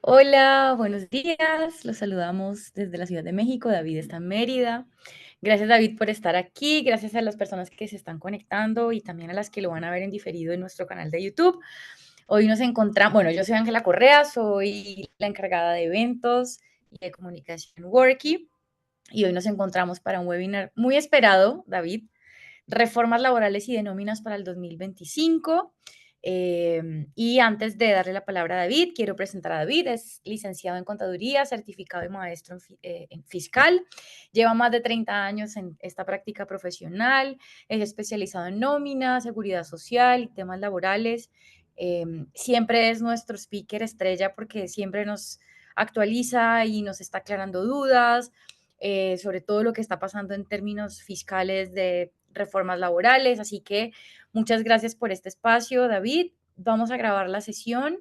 Hola, buenos días. Los saludamos desde la Ciudad de México. David está en Mérida. Gracias, David, por estar aquí. Gracias a las personas que se están conectando y también a las que lo van a ver en diferido en nuestro canal de YouTube. Hoy nos encontramos, bueno, yo soy Ángela Correa, soy la encargada de eventos y de comunicación Worky. Y hoy nos encontramos para un webinar muy esperado, David, reformas laborales y de nóminas para el 2025. Y antes de darle la palabra a David, quiero presentar a David. Es licenciado en contaduría, certificado y maestro en fiscal. Lleva más de 30 años en esta práctica profesional. Es especializado en nómina, seguridad social y temas laborales. Siempre es nuestro speaker estrella porque siempre nos actualiza y nos está aclarando dudas sobre todo lo que está pasando en términos fiscales de reformas laborales. Así que muchas gracias por este espacio, David. Vamos a grabar la sesión.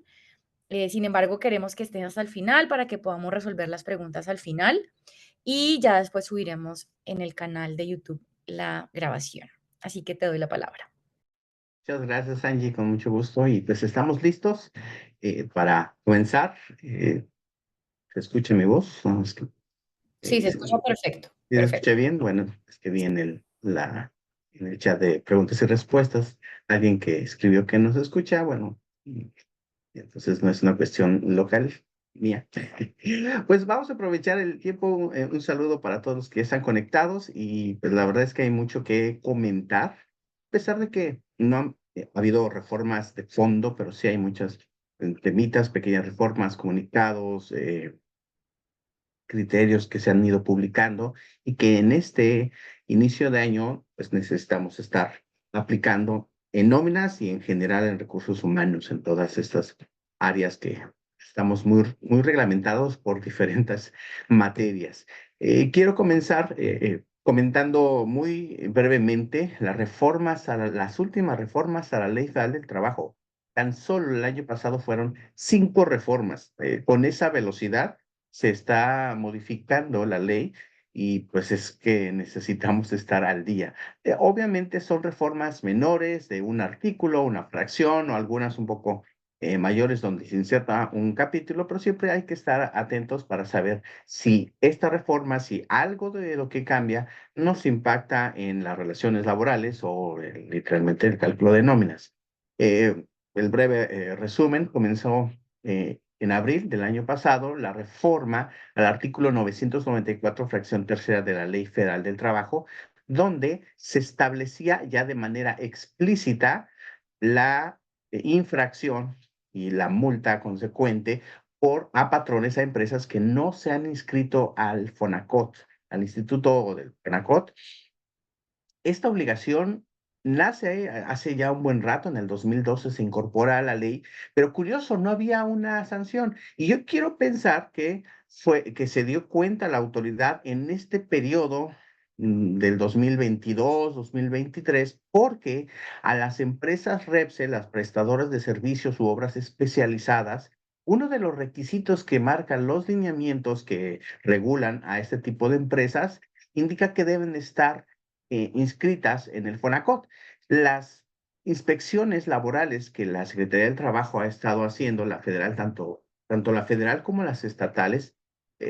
Sin embargo, queremos que estés hasta el final para que podamos resolver las preguntas al final y ya después subiremos en el canal de YouTube la grabación. Así que te doy la palabra. Muchas gracias, Angie, con mucho gusto. Y pues estamos listos para comenzar. ¿Se escucha mi voz? Sí, se Si escucha perfecto. se Perfecto. escucha bien, bueno, es que vi en el chat de preguntas y respuestas alguien que escribió que no se escucha. Bueno, y entonces no es una cuestión local mía. Pues vamos a aprovechar el tiempo. Un saludo para todos los que están conectados y pues la verdad es que hay mucho que comentar, a pesar de que no han ha habido reformas de fondo, pero sí hay muchas temitas, pequeñas reformas, comunicados, criterios que se han ido publicando y que en este inicio de año pues necesitamos estar aplicando en nóminas y en general en recursos humanos en todas estas áreas que estamos muy reglamentados por diferentes materias. Quiero comenzar comentando muy brevemente las últimas reformas a la Ley Federal del Trabajo. Tan solo el año pasado fueron 5 reformas. Con esa velocidad se está modificando la ley y pues es que necesitamos estar al día. Obviamente son reformas menores de un artículo, una fracción o algunas un poco mayores donde se inserta un capítulo, pero siempre hay que estar atentos para saber si esta reforma, si algo de lo que cambia nos impacta en las relaciones laborales o literalmente el cálculo de nóminas. El breve resumen comenzó en abril del año pasado la reforma al artículo 994, fracción tercera de la Ley Federal del Trabajo, donde se establecía ya de manera explícita la infracción y la multa consecuente por a patrones, a empresas que no se han inscrito al FONACOT, al Instituto del FONACOT. Esta obligación nace hace ya un buen rato, en el 2012 se incorpora a la ley, pero curioso, no había una sanción. Y yo quiero pensar que fue que se dio cuenta la autoridad en este periodo del 2022, 2023, porque a las empresas REPSE, las prestadoras de servicios u obras especializadas, uno de los requisitos que marcan los lineamientos que regulan a este tipo de empresas indica que deben estar inscritas en el FONACOT. Las inspecciones laborales que la Secretaría del Trabajo ha estado haciendo, la federal, tanto la federal como las estatales,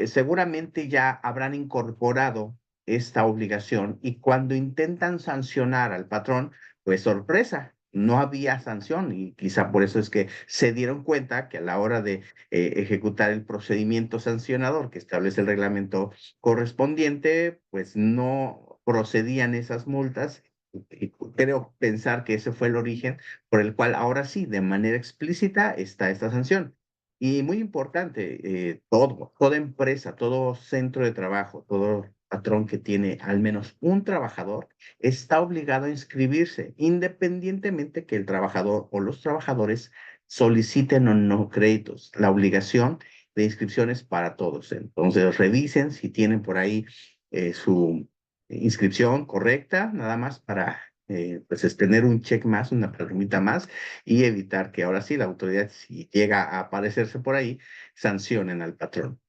seguramente ya habrán incorporado esta obligación y cuando intentan sancionar al patrón, pues sorpresa, no había sanción y quizá por eso es que se dieron cuenta que a la hora de ejecutar el procedimiento sancionador que establece el reglamento correspondiente, pues no procedían esas multas. Y creo pensar que ese fue el origen por el cual ahora sí, de manera explícita, está esta sanción. Y muy importante, toda empresa, todo centro de trabajo, todo patrón que tiene al menos un trabajador, está obligado a inscribirse, independientemente que el trabajador o los trabajadores soliciten o no créditos. La obligación de inscripciones para todos. Entonces, revisen si tienen por ahí su inscripción correcta, nada más para pues es tener un check más, una palomita más y evitar que ahora sí la autoridad, si llega a aparecerse por ahí, sancionen al patrón.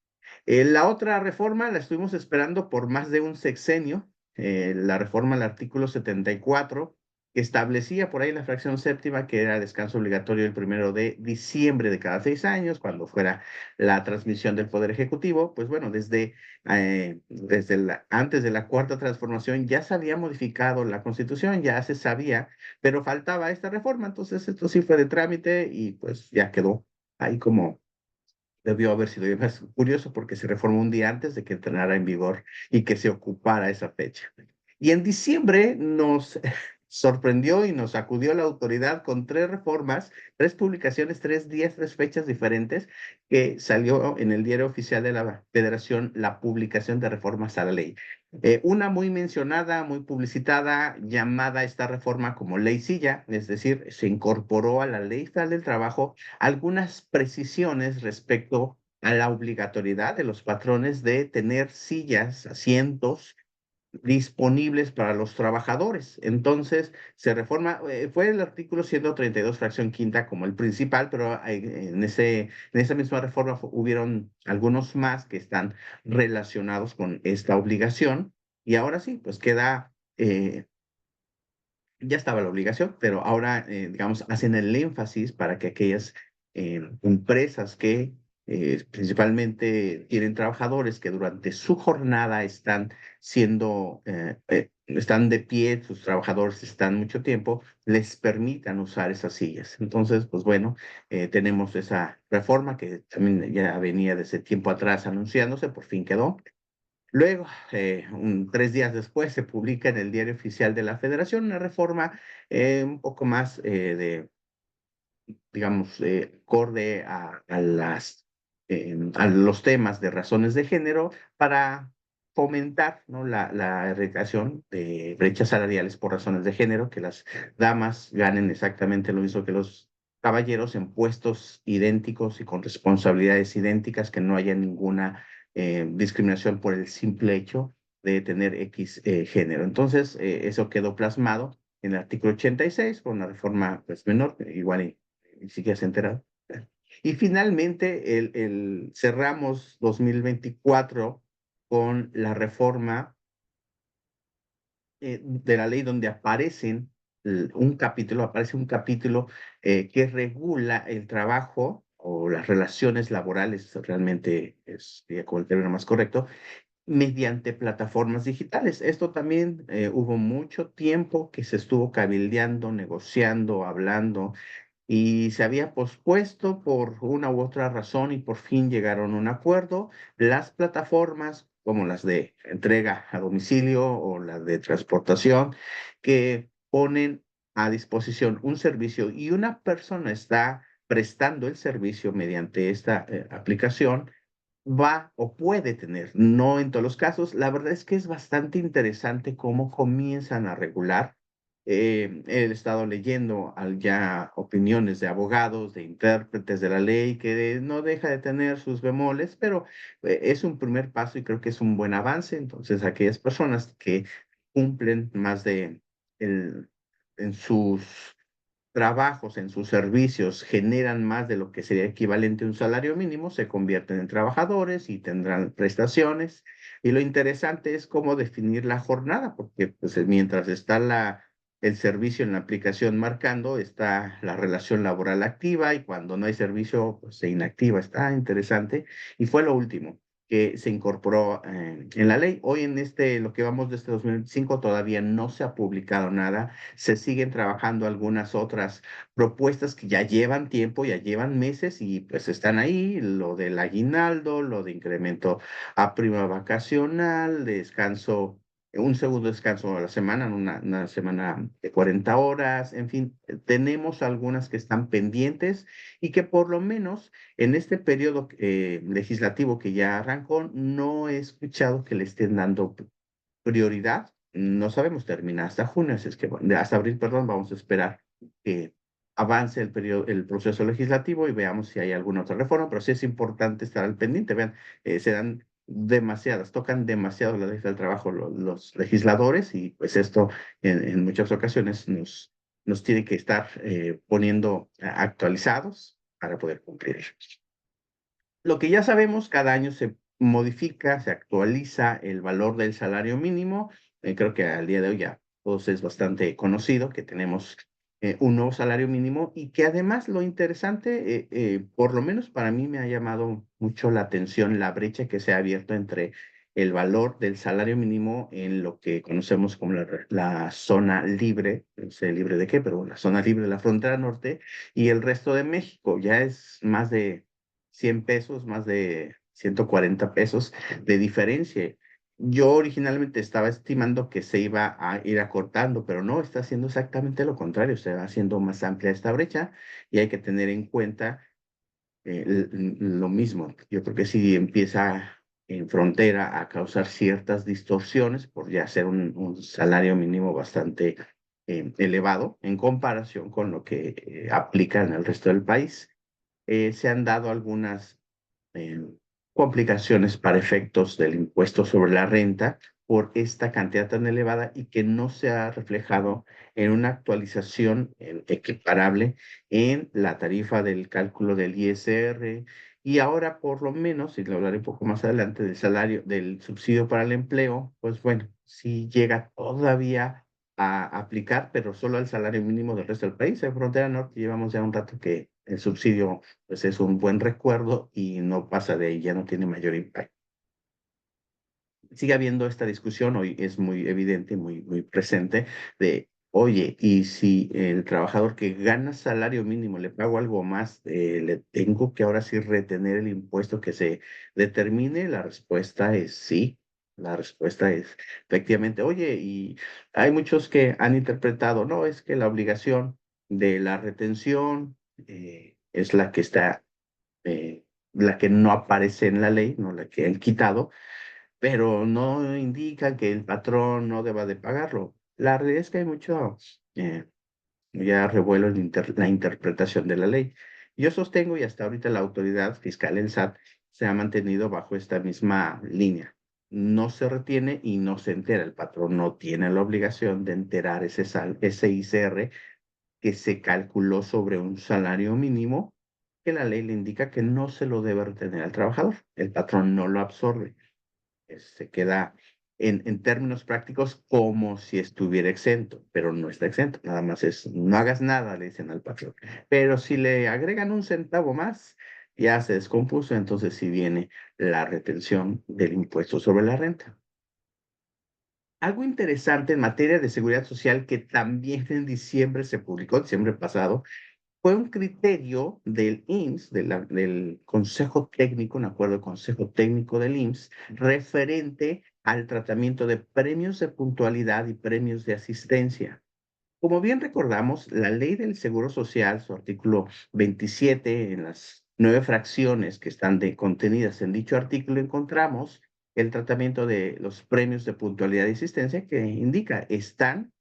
La otra reforma la estuvimos esperando por más de un sexenio, la reforma al artículo 74 que establecía por ahí la fracción séptima, que era descanso obligatorio el 1 de diciembre de cada 6 años, cuando fuera la transmisión del Poder Ejecutivo. Pues bueno, antes de la Cuarta Transformación ya se había modificado la Constitución, ya se sabía, pero faltaba esta reforma. Entonces esto sí fue de trámite y pues ya quedó ahí como debió haber sido. Y más curioso porque se reformó un día antes de que entrara en vigor y que se ocupara esa fecha. Y en diciembre nos sorprendió y nos acudió la autoridad con 3 reformas, 3 publicaciones, 3 días, 3 fechas diferentes, que salió en el Diario Oficial de la Federación la publicación de reformas a la ley. Una muy mencionada, muy publicitada, llamada esta reforma como Ley Silla, es decir, se incorporó a la Ley Federal del Trabajo algunas precisiones respecto a la obligatoriedad de los patrones de tener sillas, asientos disponibles para los trabajadores. Entonces, se reforma, fue el artículo 132, fracción quinta, como el principal, pero en esa misma reforma hubieron algunos más que están relacionados con esta obligación. Y ahora sí, pues queda, ya estaba la obligación, pero ahora, digamos, hacen el énfasis para que aquellas empresas que principalmente tienen trabajadores que durante su jornada están de pie, sus trabajadores están mucho tiempo, les permitan usar esas sillas. Entonces, pues bueno, tenemos esa reforma que también ya venía desde tiempo atrás anunciándose, por fin quedó. Luego, 3 días después, se publica en el Diario Oficial de la Federación una reforma un poco más digamos, acorde a los temas de razones de género para fomentar, ¿no?, la erradicación de brechas salariales por razones de género, que las damas ganen exactamente lo mismo que los caballeros en puestos idénticos y con responsabilidades idénticas, que no haya ninguna discriminación por el simple hecho de tener X género. Entonces, eso quedó plasmado en el artículo 86 con una reforma pues, menor, igual ni siquiera se enteraron. Y finalmente cerramos 2024 con la reforma de la ley donde aparece un capítulo que regula el trabajo o las relaciones laborales, realmente sería como el término más correcto, mediante plataformas digitales. Esto también hubo mucho tiempo que se estuvo cabildeando, negociando, hablando, y se había pospuesto por una u otra razón y por fin llegaron a un acuerdo. Las plataformas como las de entrega a domicilio o las de transportación que ponen a disposición un servicio y una persona está prestando el servicio mediante esta aplicación, va o puede tener, no en todos los casos. La verdad es que es bastante interesante cómo comienzan a regular. He estado leyendo ya opiniones de abogados, de intérpretes de la ley, que no deja de tener sus bemoles, pero es un primer paso y creo que es un buen avance. Entonces, aquellas personas que cumplen más el- en sus trabajos, en sus servicios, generan más de lo que sería equivalente a un salario mínimo, se convierten en trabajadores y tendrán prestaciones. Y lo interesante es cómo definir la jornada, porque pues, mientras está el servicio en la aplicación marcando, está la relación laboral activa, y cuando no hay servicio, pues se inactiva. Está interesante. Y fue lo último que se incorporó en la ley. Hoy lo que vamos de este 2025, todavía no se ha publicado nada. Se siguen trabajando algunas otras propuestas que ya llevan tiempo, ya llevan meses, y pues están ahí: lo del aguinaldo, lo de incremento a prima vacacional, descanso, un segundo descanso a la semana, una semana de 40 horas, en fin, tenemos algunas que están pendientes y que por lo menos en este periodo legislativo que ya arrancó, no he escuchado que le estén dando prioridad. No sabemos, termina hasta junio, así es que hasta abril, perdón, vamos a esperar que avance el proceso legislativo y veamos si hay alguna otra reforma, pero sí es importante estar al pendiente. Vean, se dan demasiadas, tocan demasiado la ley del trabajo los legisladores, y pues esto en muchas ocasiones nos tiene que estar poniendo actualizados para poder cumplir. Lo que ya sabemos, cada año se modifica, se actualiza el valor del salario mínimo. Creo que al día de hoy ya pues es bastante conocido que tenemos un nuevo salario mínimo y que además lo interesante, por lo menos para mí me ha llamado mucho la atención la brecha que se ha abierto entre el valor del salario mínimo en lo que conocemos como la zona libre, no sé libre de qué, pero la zona libre de la frontera norte y el resto de México. Ya es más de 100 pesos, más de 140 pesos de diferencia. Yo originalmente estaba estimando que se iba a ir acortando, pero no, está haciendo exactamente lo contrario, se va haciendo más amplia esta brecha y hay que tener en cuenta lo mismo. Yo creo que si empieza en frontera a causar ciertas distorsiones por ya ser un salario mínimo bastante elevado en comparación con lo que aplica en el resto del país. Se han dado algunas eh, complicaciones para efectos del impuesto sobre la renta por esta cantidad tan elevada y que no se ha reflejado en una actualización equiparable en la tarifa del cálculo del ISR. Y ahora, por lo menos, y lo hablaré un poco más adelante, del salario, del subsidio para el empleo, pues bueno, sí llega todavía a aplicar, pero solo al salario mínimo del resto del país. En Frontera Norte llevamos ya un rato que el subsidio pues es un buen recuerdo y no pasa de ahí, ya no tiene mayor impacto. Sigue habiendo esta discusión, hoy es muy evidente, muy presente, de, oye, y si el trabajador que gana salario mínimo le pago algo más, le tengo que ahora sí retener el impuesto que se determine. La respuesta es sí. La respuesta es efectivamente, oye, y hay muchos que han interpretado, no, es que la obligación de la retención es la que está, la que no aparece en la ley, no la que han quitado, pero no indica que el patrón no deba de pagarlo. La realidad es que hay mucho ya revuelo en la interpretación de la ley. Yo sostengo y hasta ahorita la autoridad fiscal, el SAT, se ha mantenido bajo esta misma línea. No se retiene y no se entera. El patrón no tiene la obligación de enterar ese ICR que se calculó sobre un salario mínimo que la ley le indica que no se lo debe retener al trabajador. El patrón no lo absorbe, se queda en términos prácticos como si estuviera exento, pero no está exento, nada más es, no hagas nada, le dicen al patrón. Pero si le agregan un centavo más, ya se descompuso, entonces sí viene la retención del impuesto sobre la renta. Algo interesante en materia de seguridad social que también en diciembre se publicó, diciembre pasado, fue un criterio del IMSS, del Consejo Técnico, un acuerdo del Consejo Técnico del IMSS, referente al tratamiento de premios de puntualidad y premios de asistencia. Como bien recordamos, la ley del Seguro Social, su artículo 27, en las 9 fracciones que están contenidas en dicho artículo, encontramos el tratamiento de los premios de puntualidad y asistencia que indica están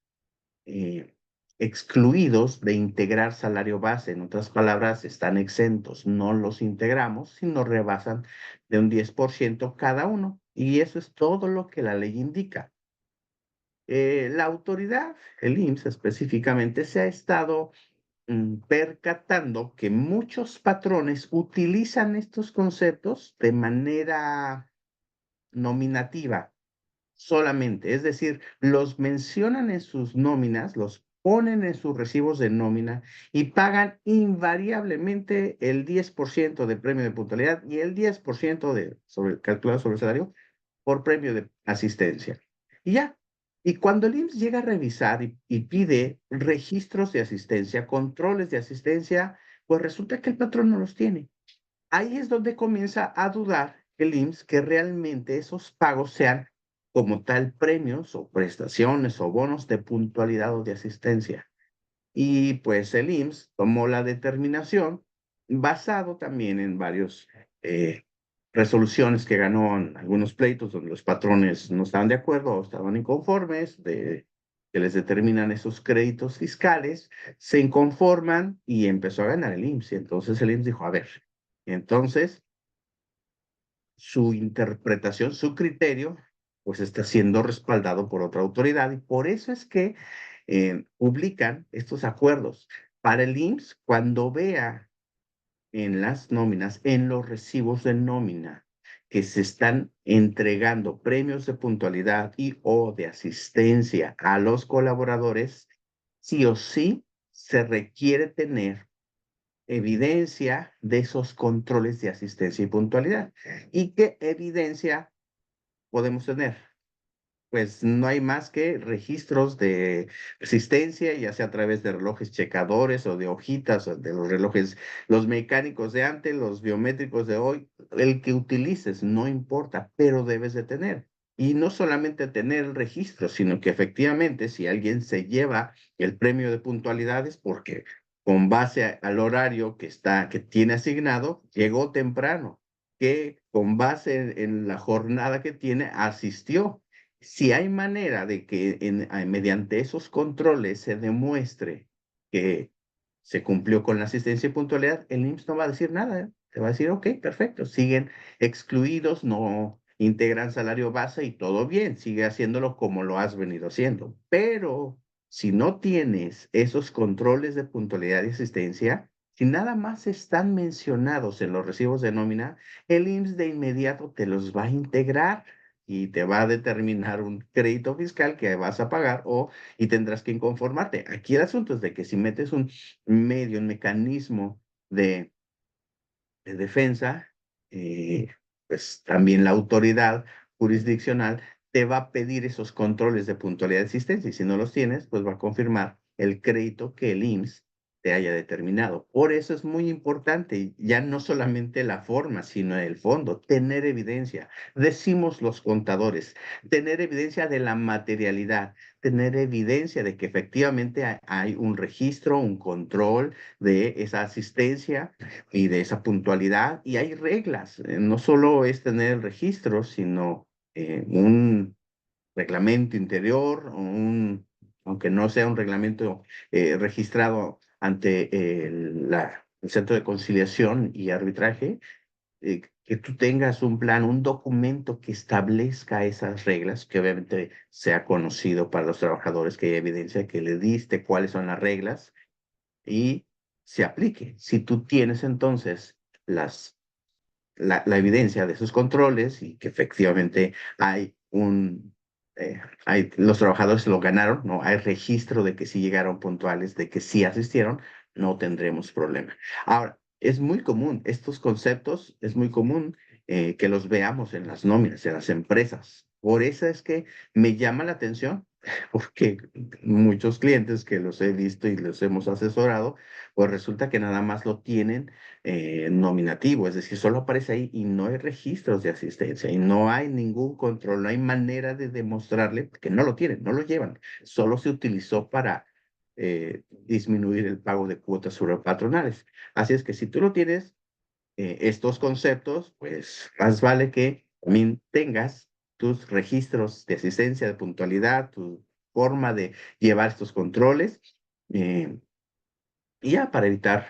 eh, excluidos de integrar salario base. En otras palabras, están exentos. No los integramos si no rebasan de un 10% cada uno. Y eso es todo lo que la ley indica. La autoridad, el IMSS específicamente, se ha estado percatando que muchos patrones utilizan estos conceptos de manera nominativa solamente, es decir, los mencionan en sus nóminas, los ponen en sus recibos de nómina y pagan invariablemente el 10% de premio de puntualidad y el 10% calculado sobre el salario por premio de asistencia. Y ya. Y cuando el IMSS llega a revisar y pide registros de asistencia, controles de asistencia, pues resulta que el patrón no los tiene. Ahí es donde comienza a dudar el IMSS que realmente esos pagos sean como tal premios o prestaciones o bonos de puntualidad o de asistencia. Y pues el IMSS tomó la determinación basado también en varios resoluciones que ganó en algunos pleitos donde los patrones no estaban de acuerdo o estaban inconformes de que les determinan esos créditos fiscales, se inconforman y empezó a ganar el IMSS. Y entonces el IMSS dijo, a ver, entonces su interpretación, su criterio, pues está siendo respaldado por otra autoridad y por eso es que publican estos acuerdos. Para el IMSS, cuando vea en las nóminas, en los recibos de nómina, que se están entregando premios de puntualidad y o de asistencia a los colaboradores, sí o sí se requiere tener evidencia de esos controles de asistencia y puntualidad. ¿Y qué evidencia podemos tener? Pues no hay más que registros de asistencia, ya sea a través de relojes checadores o de hojitas, o de los relojes, los mecánicos de antes, los biométricos de hoy, el que utilices, no importa, pero debes de tener. Y no solamente tener el registro, sino que efectivamente si alguien se lleva el premio de puntualidades porque con base al horario que tiene asignado, llegó temprano, que con base en la jornada que tiene, asistió. Si hay manera de que mediante esos controles se demuestre que se cumplió con la asistencia y puntualidad, el IMSS no va a decir nada, ¿eh? Te va a decir, ok, perfecto, siguen excluidos, no integran salario base y todo bien, sigue haciéndolo como lo has venido haciendo. Pero si no tienes esos controles de puntualidad y asistencia, si nada más están mencionados en los recibos de nómina, el IMSS de inmediato te los va a integrar y te va a determinar un crédito fiscal que vas a pagar y tendrás que inconformarte. Aquí el asunto es de que si metes un medio, un mecanismo de, de defensa, eh, pues también la autoridad jurisdiccional te va a pedir esos controles de puntualidad de existencia y si no los tienes, pues va a confirmar el crédito que el IMSS te haya determinado. Por eso es muy importante, ya no solamente la forma, sino el fondo, tener evidencia. Decimos los contadores, tener evidencia de la materialidad, tener evidencia de que efectivamente hay un registro, un control de esa asistencia y de esa puntualidad. Y hay reglas, no solo es tener el registro, sino un reglamento interior, aunque no sea un reglamento registrado ante el Centro de Conciliación y Arbitraje, que tú tengas un plan, un documento que establezca esas reglas, que obviamente sea conocido para los trabajadores, que haya evidencia que le diste cuáles son las reglas y se aplique. Si tú tienes entonces la evidencia de esos controles y que efectivamente los trabajadores lo ganaron, no hay registro de que sí llegaron puntuales, de que sí asistieron, no tendremos problema. Ahora, es muy común, estos conceptos, es muy común que los veamos en las nóminas, en las empresas. Por eso es que me llama la atención, porque muchos clientes que los he visto y los hemos asesorado, pues resulta que nada más lo tienen nominativo, es decir, solo aparece ahí y no hay registros de asistencia y no hay ningún control, no hay manera de demostrarle que no lo tienen, no lo llevan, solo se utilizó para disminuir el pago de cuotas sobre patronales. Así es que si tú lo tienes, estos conceptos, pues más vale que también tengas tus registros de asistencia, de puntualidad, tu forma de llevar estos controles. eh, y ya para evitar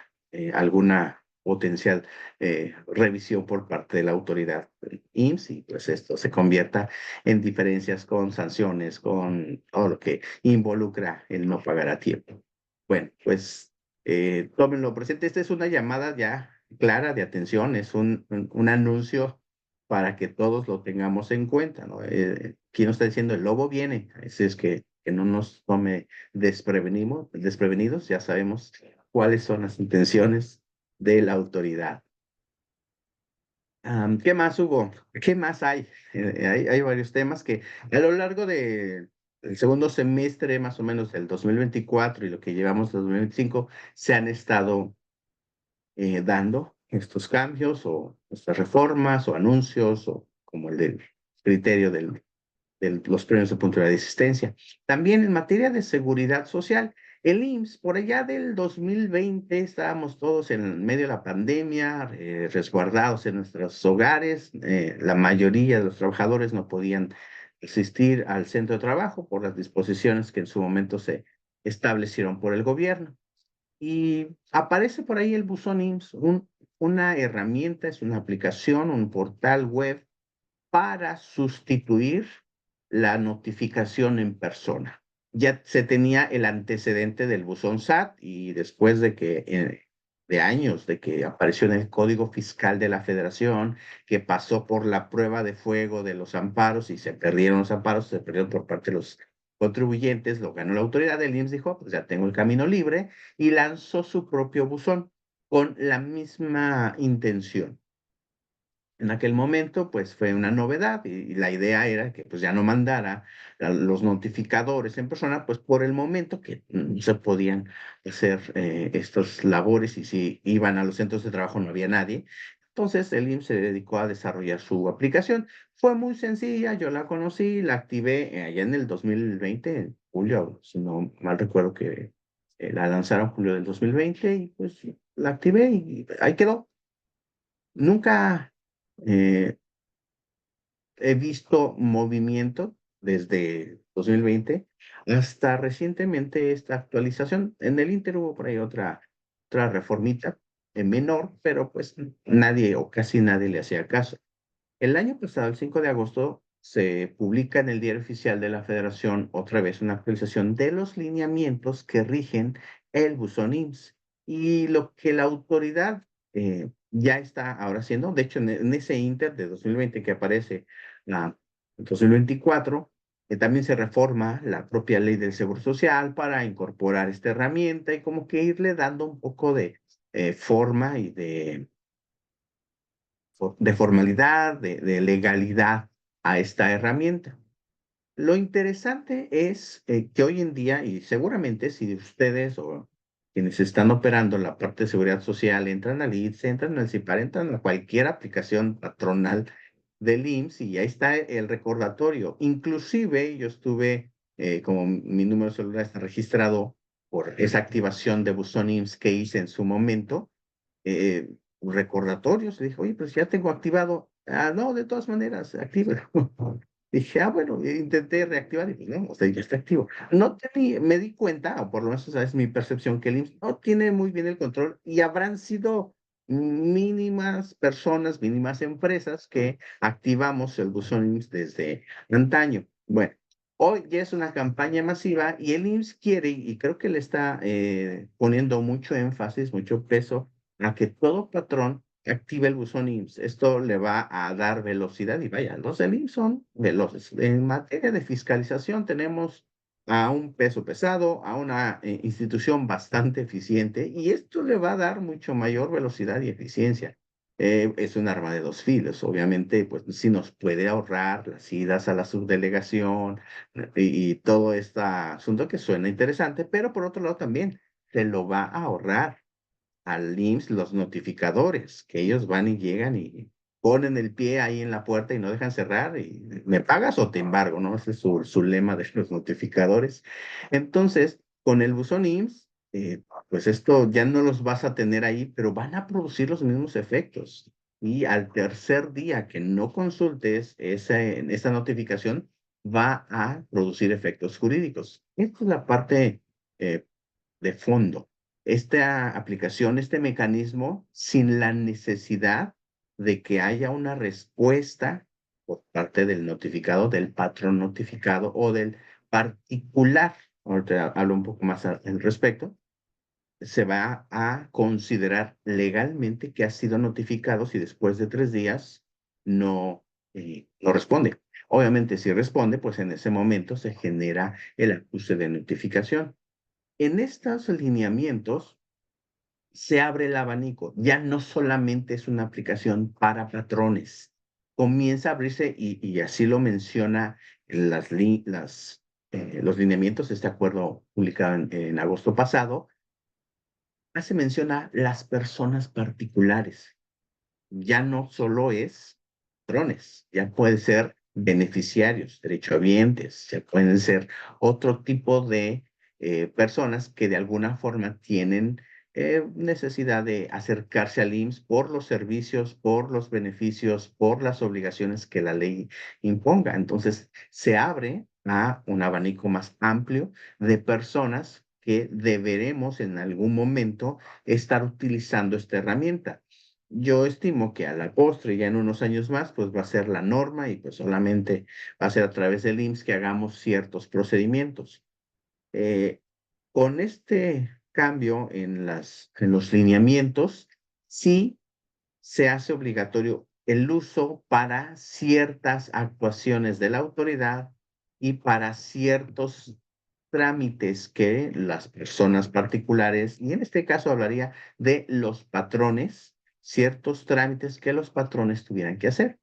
alguna potencial revisión por parte de la autoridad IMSS y pues esto se convierta en diferencias con sanciones, con todo lo que involucra el no pagar a tiempo. Bueno, pues tómenlo presente. Esta es una llamada ya clara de atención, es un anuncio para que todos lo tengamos en cuenta, ¿no? Aquí nos está diciendo el lobo viene, así es que no nos tome desprevenidos, ya sabemos cuáles son las intenciones de la autoridad. ¿Qué más hubo? ¿Qué más hay? Hay varios temas que a lo largo del segundo semestre, más o menos del 2024 y lo que llevamos del 2025, se han estado dando estos cambios o estas reformas o anuncios o como el del criterio de los premios de puntualidad de existencia. También en materia de seguridad social, el IMSS, por allá del 2020, estábamos todos en medio de la pandemia, resguardados en nuestros hogares. La mayoría de los trabajadores no podían asistir al centro de trabajo por las disposiciones que en su momento se establecieron por el gobierno. Y aparece por ahí el buzón IMSS, una herramienta, es una aplicación, un portal web para sustituir la notificación en persona. Ya se tenía el antecedente del buzón SAT y después de que de años, de que apareció en el Código Fiscal de la Federación, que pasó por la prueba de fuego de los amparos y se perdieron los amparos, se perdieron por parte de los contribuyentes, lo ganó la autoridad. El IMSS dijo, pues ya tengo el camino libre, y lanzó su propio buzón con la misma intención. En aquel momento, pues fue una novedad y la idea era que pues ya no mandara a los notificadores en persona, pues por el momento que no se podían hacer estas labores, y si iban a los centros de trabajo no había nadie. Entonces el IMSS se dedicó a desarrollar su aplicación. Fue muy sencilla, yo la conocí, la activé allá en el 2020, en julio, si no mal recuerdo que la lanzaron en julio del 2020, y pues la activé y ahí quedó. Nunca... eh, he visto movimiento desde 2020 hasta recientemente esta actualización. En el Inter hubo por ahí otra reformita menor, pero pues nadie o casi nadie le hacía caso. El año pasado, el 5 de agosto, se publica en el Diario Oficial de la Federación otra vez una actualización de los lineamientos que rigen el buzón IMSS y lo que la autoridad ya está ahora haciendo. De hecho, en ese Inter de 2020 que aparece la 2024, también se reforma la propia ley del Seguro Social para incorporar esta herramienta y como que irle dando un poco de forma y de formalidad, de legalidad a esta herramienta. Lo interesante es que hoy en día, y seguramente si ustedes o quienes están operando la parte de seguridad social entran al ITSS, entran al CIPAR, entran a cualquier aplicación patronal del IMSS y ahí está el recordatorio. Inclusive yo estuve, como mi número de celular está registrado por esa activación de buzón IMSS que hice en su momento, eh, recordatorios. Le dije, oye, pues ya tengo activado. Ah, no, de todas maneras, activa. Dije, ah, bueno, intenté reactivar y pues no, o sea, ya está activo. No me di cuenta, o por lo menos esa es mi percepción, que el IMSS no tiene muy bien el control y habrán sido mínimas personas, mínimas empresas que activamos el buzón IMSS desde antaño. Bueno, hoy ya es una campaña masiva y el IMSS quiere, y creo que le está poniendo mucho énfasis, mucho peso a que todo patrón active el buzón IMSS. Esto le va a dar velocidad y vaya, los del IMSS son veloces. En materia de fiscalización tenemos a un peso pesado, a una institución bastante eficiente y esto le va a dar mucho mayor velocidad y eficiencia. Es un arma de dos filos, obviamente, pues sí nos puede ahorrar las idas a la subdelegación y todo este asunto que suena interesante, pero por otro lado también se lo va a ahorrar al IMSS los notificadores, que ellos van y llegan y ponen el pie ahí en la puerta y no dejan cerrar y me pagas o te embargo, ¿no? Ese es su lema de los notificadores. Entonces, con el buzón IMSS, pues esto ya no los vas a tener ahí, pero van a producir los mismos efectos. Y al tercer día que no consultes esa notificación, va a producir efectos jurídicos. Esta es la parte eh, de fondo. Esta aplicación, este mecanismo, sin la necesidad de que haya una respuesta por parte del notificado, del patrón notificado o del particular. Ahorita hablo un poco más al respecto. Se va a considerar legalmente que ha sido notificado si después de 3 días no responde. Obviamente, si responde, pues en ese momento se genera el acuse de notificación. En estos lineamientos se abre el abanico. Ya no solamente es una aplicación para patrones. Comienza a abrirse y así lo menciona los lineamientos, este acuerdo publicado en agosto pasado, hace mención a las personas particulares. Ya no solo es patrones, ya pueden ser beneficiarios, derechohabientes, ya pueden ser otro tipo de personas que de alguna forma tienen necesidad de acercarse al IMSS por los servicios, por los beneficios, por las obligaciones que la ley imponga. Entonces, se abre a un abanico más amplio de personas que deberemos en algún momento estar utilizando esta herramienta. Yo estimo que a la postre, ya en unos años más, pues va a ser la norma y pues solamente va a ser a través del IMSS que hagamos ciertos procedimientos. Eh, con este cambio en los lineamientos, sí se hace obligatorio el uso para ciertas actuaciones de la autoridad y para ciertos trámites que las personas particulares, y en este caso hablaría de los patrones, ciertos trámites que los patrones tuvieran que hacer.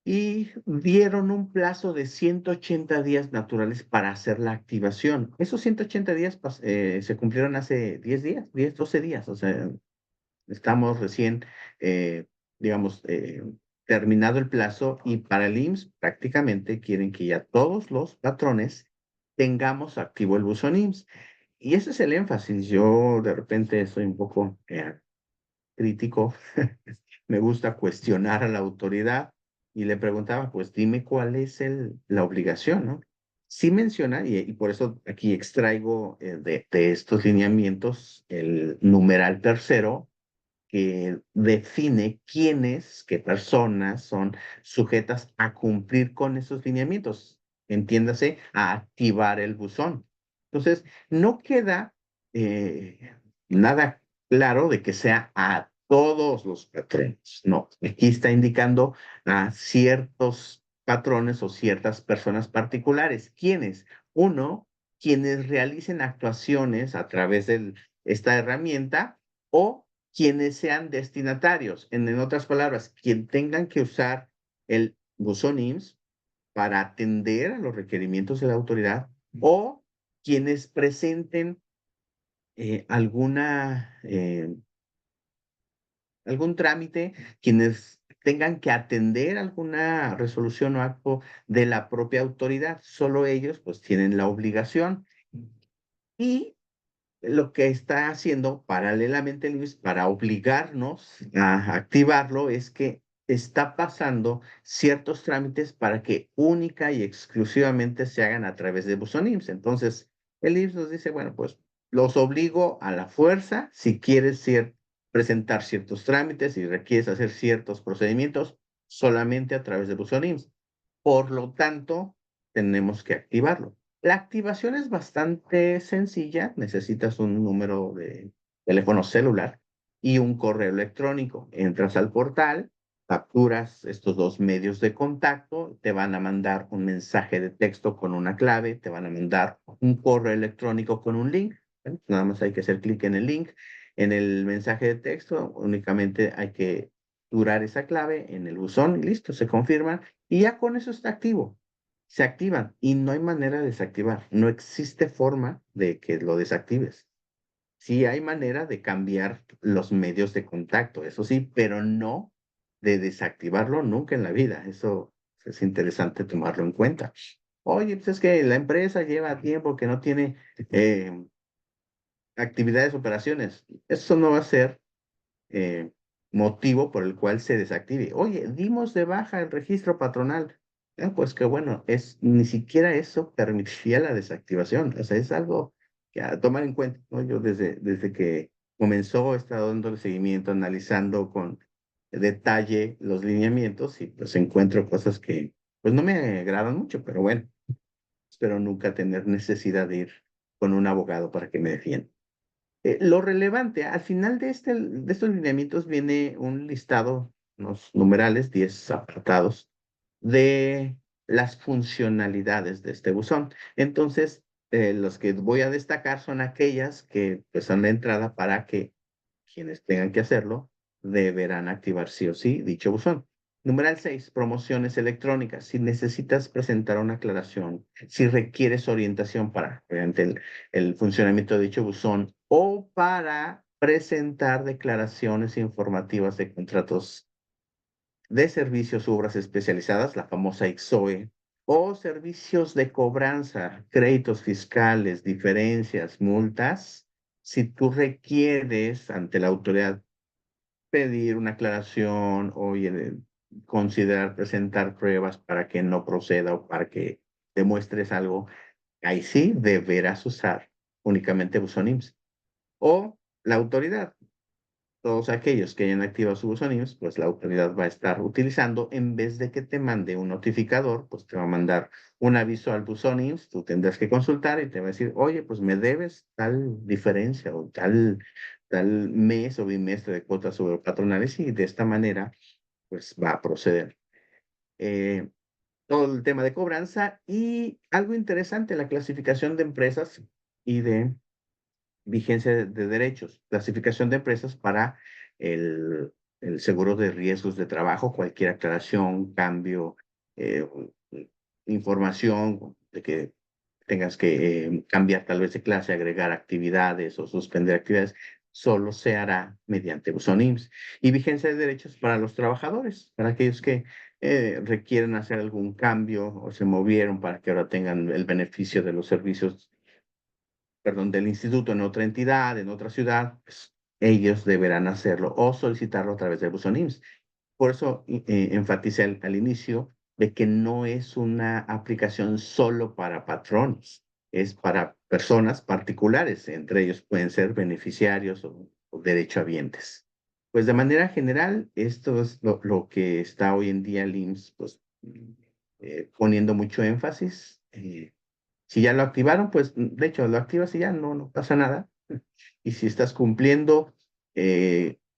Y dieron un plazo de 180 días naturales para hacer la activación. Esos 180 días se cumplieron hace 10 días, 10, 12 días, o sea, estamos recién, eh, digamos, terminado el plazo y para el IMSS prácticamente quieren que ya todos los patrones tengamos activo el buzón IMSS. Y ese es el énfasis. Yo de repente soy un poco crítico, me gusta cuestionar a la autoridad y le preguntaba, pues dime cuál es la obligación, ¿no? Sí menciona, y por eso aquí extraigo de estos lineamientos el numeral tercero, que define quiénes, qué personas son sujetas a cumplir con esos lineamientos. Entiéndase, a activar el buzón. Entonces, no queda nada claro de que sea a todos los patrones. No, aquí está indicando a ciertos patrones o ciertas personas particulares. ¿Quiénes? Uno, quienes realicen actuaciones a través de esta herramienta o quienes sean destinatarios. En otras palabras, quien tengan que usar el buzón IMSS para atender a los requerimientos de la autoridad o quienes presenten algún trámite, quienes tengan que atender alguna resolución o acto de la propia autoridad. Solo ellos pues tienen la obligación. Y lo que está haciendo paralelamente el IMSS para obligarnos a activarlo es que está pasando ciertos trámites para que única y exclusivamente se hagan a través de buzón IMSS. Entonces, el IMSS nos dice, bueno, pues los obligo a la fuerza si quieres presentar ciertos trámites y requieres hacer ciertos procedimientos solamente a través de buzón IMSS. Por lo tanto, tenemos que activarlo. La activación es bastante sencilla. Necesitas un número de teléfono celular y un correo electrónico. Entras al portal, capturas estos dos medios de contacto, te van a mandar un mensaje de texto con una clave, te van a mandar un correo electrónico con un link. Bueno, nada más hay que hacer clic en el link. En el mensaje de texto únicamente hay que durar esa clave en el buzón y listo, se confirma y ya con eso está activo. Se activan y no hay manera de desactivar. No existe forma de que lo desactives. Sí hay manera de cambiar los medios de contacto, eso sí, pero no de desactivarlo nunca en la vida. Eso es interesante tomarlo en cuenta. Oye, pues es que la empresa lleva tiempo que no tiene actividades, operaciones. Eso no va a ser eh, motivo por el cual se desactive. Oye, dimos de baja el registro patronal. Pues que bueno, ni siquiera eso permitía la desactivación. O sea, es algo que a tomar en cuenta, ¿no? Yo desde que comenzó he estado dándole seguimiento, analizando con detalle los lineamientos y pues encuentro cosas que pues no me agradan mucho, pero bueno, espero nunca tener necesidad de ir con un abogado para que me defienda. Lo relevante, al final de estos lineamientos viene un listado, unos numerales, 10 apartados, de las funcionalidades de este buzón. Entonces, los que voy a destacar son aquellas que pues, son la entrada para que quienes tengan que hacerlo deberán activar sí o sí dicho buzón. Numeral 6, promociones electrónicas. Si necesitas presentar una aclaración, si requieres orientación para mediante el funcionamiento de dicho buzón o para presentar declaraciones informativas de contratos de servicios u obras especializadas, la famosa IXOE, o servicios de cobranza, créditos fiscales, diferencias, multas, si tú requieres ante la autoridad pedir una aclaración o considerar presentar pruebas para que no proceda o para que demuestres algo, ahí sí deberás usar únicamente buzón IMSS o la autoridad. todos aquellos que hayan activado su buzón IMSS, pues la autoridad va a estar utilizando, en vez de que te mande un notificador, pues te va a mandar un aviso al buzón IMSS, tú tendrás que consultar y te va a decir, oye, pues me debes tal diferencia o tal mes o bimestre de cuotas sobre patronales y de esta manera, pues va a proceder. Eh, Todo el tema de cobranza y algo interesante, la clasificación de empresas y de vigencia de derechos, clasificación de empresas para el, el seguro de riesgos de trabajo, cualquier aclaración, cambio, eh, información de que tengas que cambiar tal vez de clase, agregar actividades o suspender actividades, solo se hará mediante buzón IMSS. Y vigencia de derechos para los trabajadores, para aquellos que requieren hacer algún cambio o se movieron para que ahora tengan el beneficio de los servicios, perdón, del instituto en otra entidad, en otra ciudad, pues ellos deberán hacerlo o solicitarlo a través del buzón IMSS. Por eso enfaticé al inicio de que no es una aplicación solo para patrones, es para personas particulares, entre ellos pueden ser beneficiarios o derechohabientes. Pues de manera general, esto es lo que está hoy en día el IMSS, pues poniendo mucho énfasis. Si ya lo activaron, pues de hecho lo activas y ya no pasa nada. Y si estás cumpliendo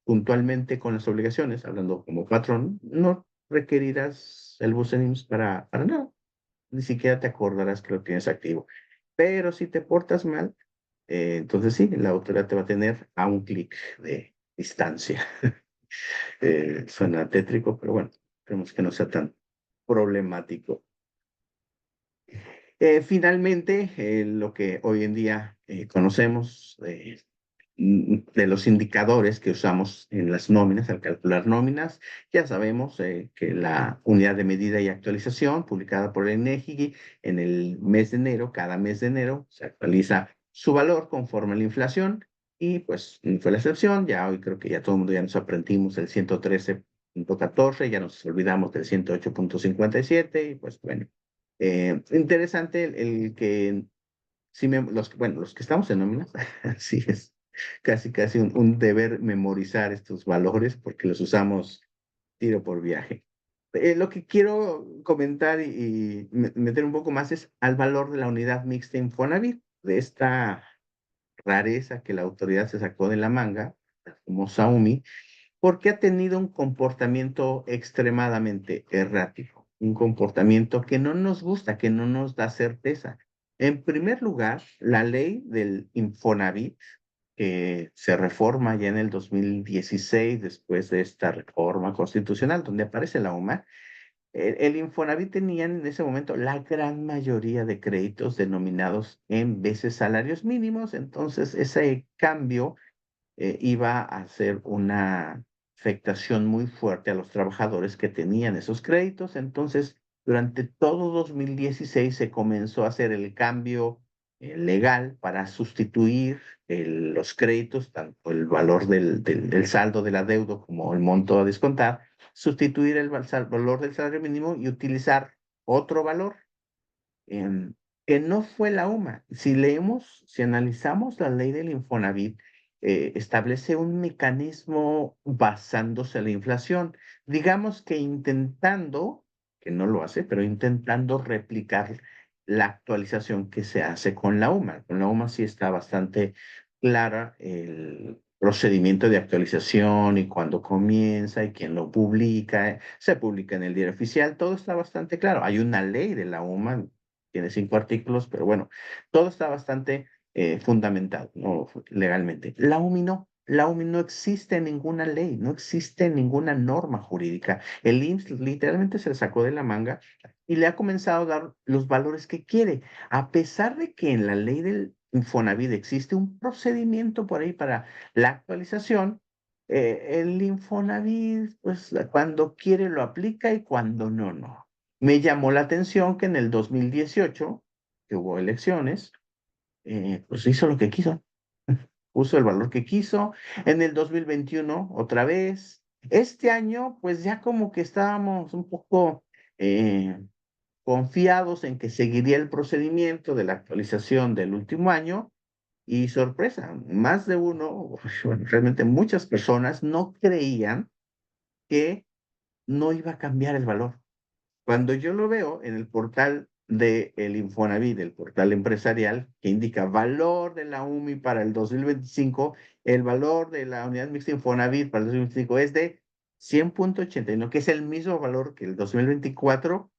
puntualmente con las obligaciones, hablando como patrón, no requerirás el bus IMSS para nada. Ni siquiera te acordarás que lo tienes activo. Pero si te portas mal, entonces sí, la autoridad te va a tener a un clic de distancia. Suena tétrico, pero bueno, esperemos que no sea tan problemático. Finalmente, lo que hoy en día conocemos de los indicadores que usamos en las nóminas, al calcular nóminas, ya sabemos que la unidad de medida y actualización publicada por el INEGI en el mes de enero, cada mes de enero, se actualiza su valor conforme a la inflación y pues no fue la excepción. Ya hoy creo que ya todo el mundo ya nos aprendimos el 113.14, ya nos olvidamos del 108.57 y pues bueno. Interesante el que, sí bueno, los que estamos en nóminas, así es, casi un deber memorizar estos valores porque los usamos tiro por viaje. Lo que quiero comentar y meter un poco más es al valor de la unidad mixta Infonavit, de esta rareza que la autoridad se sacó de la manga, como Xiaomi, porque ha tenido un comportamiento extremadamente errático, un comportamiento que no nos gusta, que no nos da certeza. En primer lugar, la ley del Infonavit, que se reforma ya en el 2016 después de esta reforma constitucional, donde aparece la UMA, el Infonavit tenía en ese momento la gran mayoría de créditos denominados en veces salarios mínimos, entonces ese cambio iba a hacer una afectación muy fuerte a los trabajadores que tenían esos créditos. Entonces, durante todo 2016 se comenzó a hacer el cambio legal para sustituir los créditos, tanto el valor del saldo del adeudo como el monto a descontar, sustituir el valor del salario mínimo y utilizar otro valor. em, que no fue la UMA. Si leemos, si analizamos la ley del Infonavit, establece un mecanismo basándose en la inflación. Digamos que intentando, que no lo hace, pero intentando replicar la actualización que se hace con la UMA. Con la UMA sí está bastante clara el procedimiento de actualización y cuándo comienza y quién lo publica. Se publica en el diario oficial, todo está bastante claro. Hay una ley de la UMA, tiene 5 artículos, pero bueno, todo está bastante fundamentado, ¿no? Legalmente. La UMI no existe en ninguna ley, no existe en ninguna norma jurídica. El IMSS literalmente se le sacó de la manga y le ha comenzado a dar los valores que quiere, a pesar de que en la ley del Infonavit existe un procedimiento por ahí para la actualización. El Infonavit, pues cuando quiere lo aplica y cuando no. Me llamó la atención que en el 2018, que hubo elecciones, pues hizo lo que quiso, puso el valor que quiso. En el 2021, otra vez. Este año, pues ya como que estábamos un poco confiados en que seguiría el procedimiento de la actualización del último año Y sorpresa, más de uno, bueno, realmente muchas personas no creían que no iba a cambiar el valor. Cuando yo lo veo en el portal del Infonavit, del portal empresarial, que indica valor de la UMI para el 2025, el valor de la unidad mixta Infonavit para el 2025 es de 100.81, que es el mismo valor que el 2024.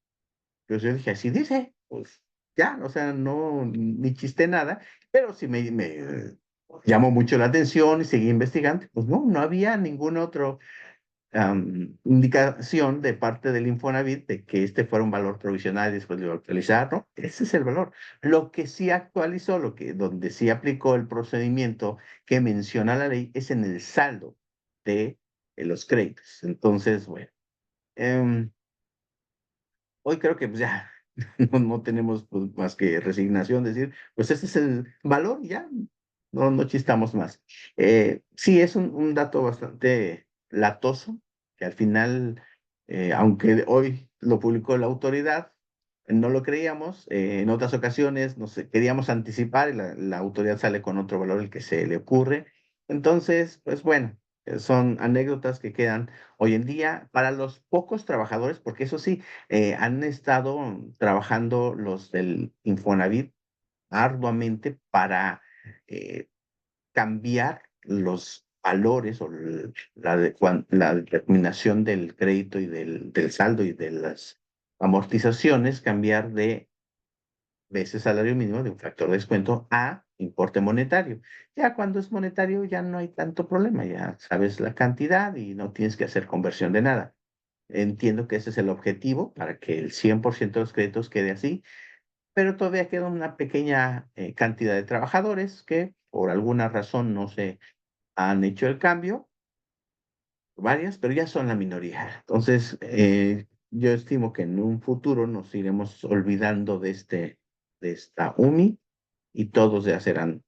Pues yo dije, así dice, pues ya, o sea, no, ni chiste nada, pero sí me llamó mucho la atención y seguí investigando. Pues no, no había ningún otro indicación de parte del Infonavit de que este fuera un valor provisional y después lo actualizar, ¿no? Ese es el valor. Lo que sí actualizó, donde sí aplicó el procedimiento que menciona la ley, es en el saldo de los créditos. Entonces, bueno, em, hoy creo que pues ya no tenemos pues, más que resignación, decir, pues ese es el valor y ya, no chistamos más. Sí, es un dato bastante latoso, que al final, aunque hoy lo publicó la autoridad, no lo creíamos, en otras ocasiones nos queríamos anticipar y la autoridad sale con otro valor el que se le ocurre. Entonces, pues bueno, son anécdotas que quedan hoy en día para los pocos trabajadores, porque eso sí, han estado trabajando los del Infonavit arduamente para eh, cambiar los valores o la determinación del crédito y del saldo y de las amortizaciones, cambiar de ese salario mínimo, de un factor de descuento, a importe monetario. Ya cuando es monetario ya no hay tanto problema, ya sabes la cantidad y no tienes que hacer conversión de nada. Entiendo que ese es el objetivo para que el 100% de los créditos quede así, pero todavía queda una pequeña cantidad de trabajadores que por alguna razón no se han hecho el cambio, varias, pero ya son la minoría. Entonces, yo estimo que en un futuro nos iremos olvidando de esta UMI y todos ya serán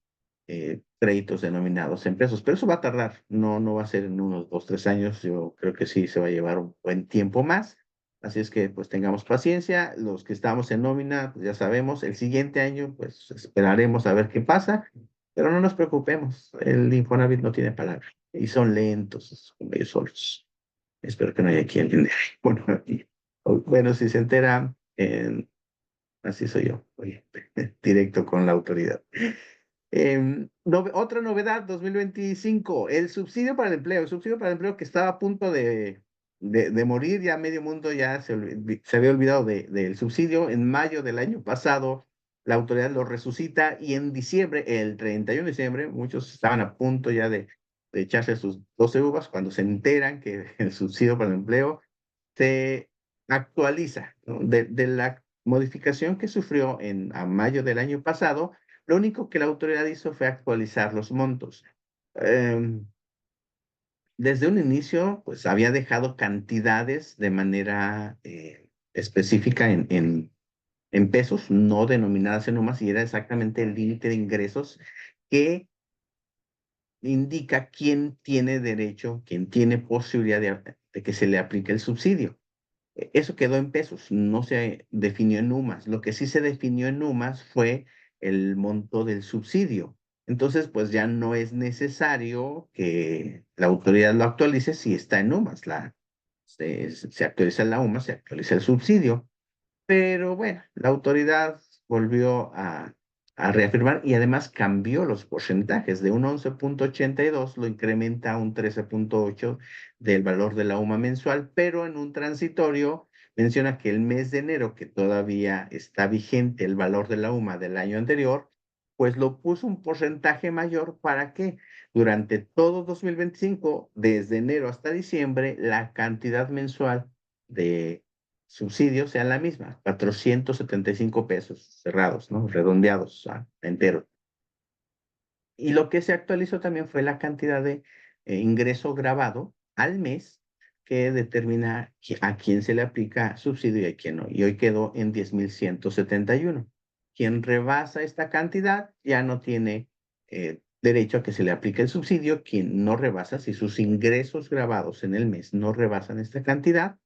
créditos denominados en pesos, pero eso va a tardar, no va a ser en unos 2, 3 años, yo creo que sí se va a llevar un buen tiempo más, así es que pues tengamos paciencia, los que estamos en nómina, pues ya sabemos, el siguiente año pues esperaremos a ver qué pasa, pero no nos preocupemos, el Infonavit no tiene palabra y son lentos, como ellos solos. Espero que no haya quien entienda. Bueno, bueno, si se entera, así soy yo, oye, directo con la autoridad. Otra novedad 2025, el subsidio para el empleo, el subsidio para el empleo que estaba a punto de morir, ya medio mundo ya se había olvidado del subsidio. En mayo del año pasado, la autoridad lo resucita y en diciembre, el 31 de diciembre, muchos estaban a punto ya de echarse sus 12 uvas cuando se enteran que el subsidio para el empleo se actualiza, ¿no? De la modificación que sufrió a mayo del año pasado, lo único que la autoridad hizo fue actualizar los montos. Em, Desde un inicio, pues había dejado cantidades de manera específica en pesos, no denominadas en UMAS, y era exactamente el límite de ingresos que indica quién tiene derecho, quién tiene posibilidad de que se le aplique el subsidio. Eso quedó en pesos, no se definió en UMAS. Lo que sí se definió en UMAS fue el monto del subsidio. Entonces, pues ya no es necesario que la autoridad lo actualice si está en UMAS. Se actualiza la UMAS, se actualiza el subsidio. Pero bueno, la autoridad volvió a reafirmar y además cambió los porcentajes. De un 11.82 lo incrementa a un 13.8 del valor de la UMA mensual, pero en un transitorio menciona que el mes de enero, que todavía está vigente el valor de la UMA del año anterior, pues lo puso un porcentaje mayor para que durante todo 2025, desde enero hasta diciembre, la cantidad mensual de subsidios sean la misma, 475 pesos cerrados, ¿no? Redondeados a entero. Y lo que se actualizó también fue la cantidad de ingreso grabado al mes que determina a quién se le aplica subsidio y a quién no. Y hoy quedó en 10.171. Quien rebasa esta cantidad ya no tiene derecho a que se le aplique el subsidio. Quien no rebasa, si sus ingresos grabados en el mes no rebasan esta cantidad,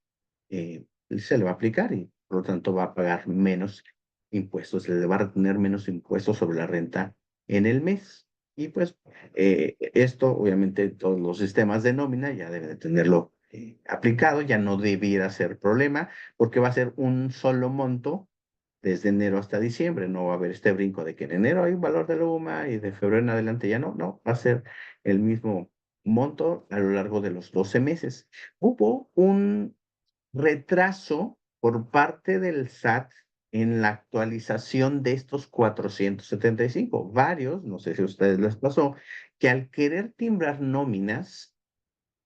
se le va a aplicar y por lo tanto va a pagar menos impuestos, se le va a retener menos impuestos sobre la renta en el mes. Y pues esto, obviamente, todos los sistemas de nómina ya deben de tenerlo aplicado, ya no debiera ser problema, porque va a ser un solo monto desde enero hasta diciembre. No va a haber este brinco de que en enero hay un valor de la UMA y de febrero en adelante ya no, no, va a ser el mismo monto a lo largo de los 12 meses. Hubo un retraso por parte del SAT en la actualización de estos 475. Varios, no sé si a ustedes les pasó, que al querer timbrar nóminas,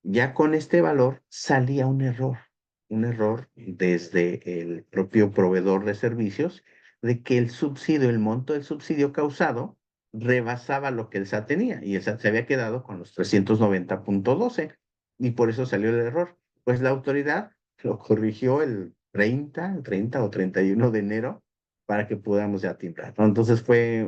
ya con este valor salía un error desde el propio proveedor de servicios, de que el subsidio, el monto del subsidio causado, rebasaba lo que el SAT tenía y el SAT se había quedado con los 390.12 y por eso salió el error. Pues la autoridad lo corrigió el 30 o 31 de enero para que podamos ya timbrar, ¿no? Entonces fue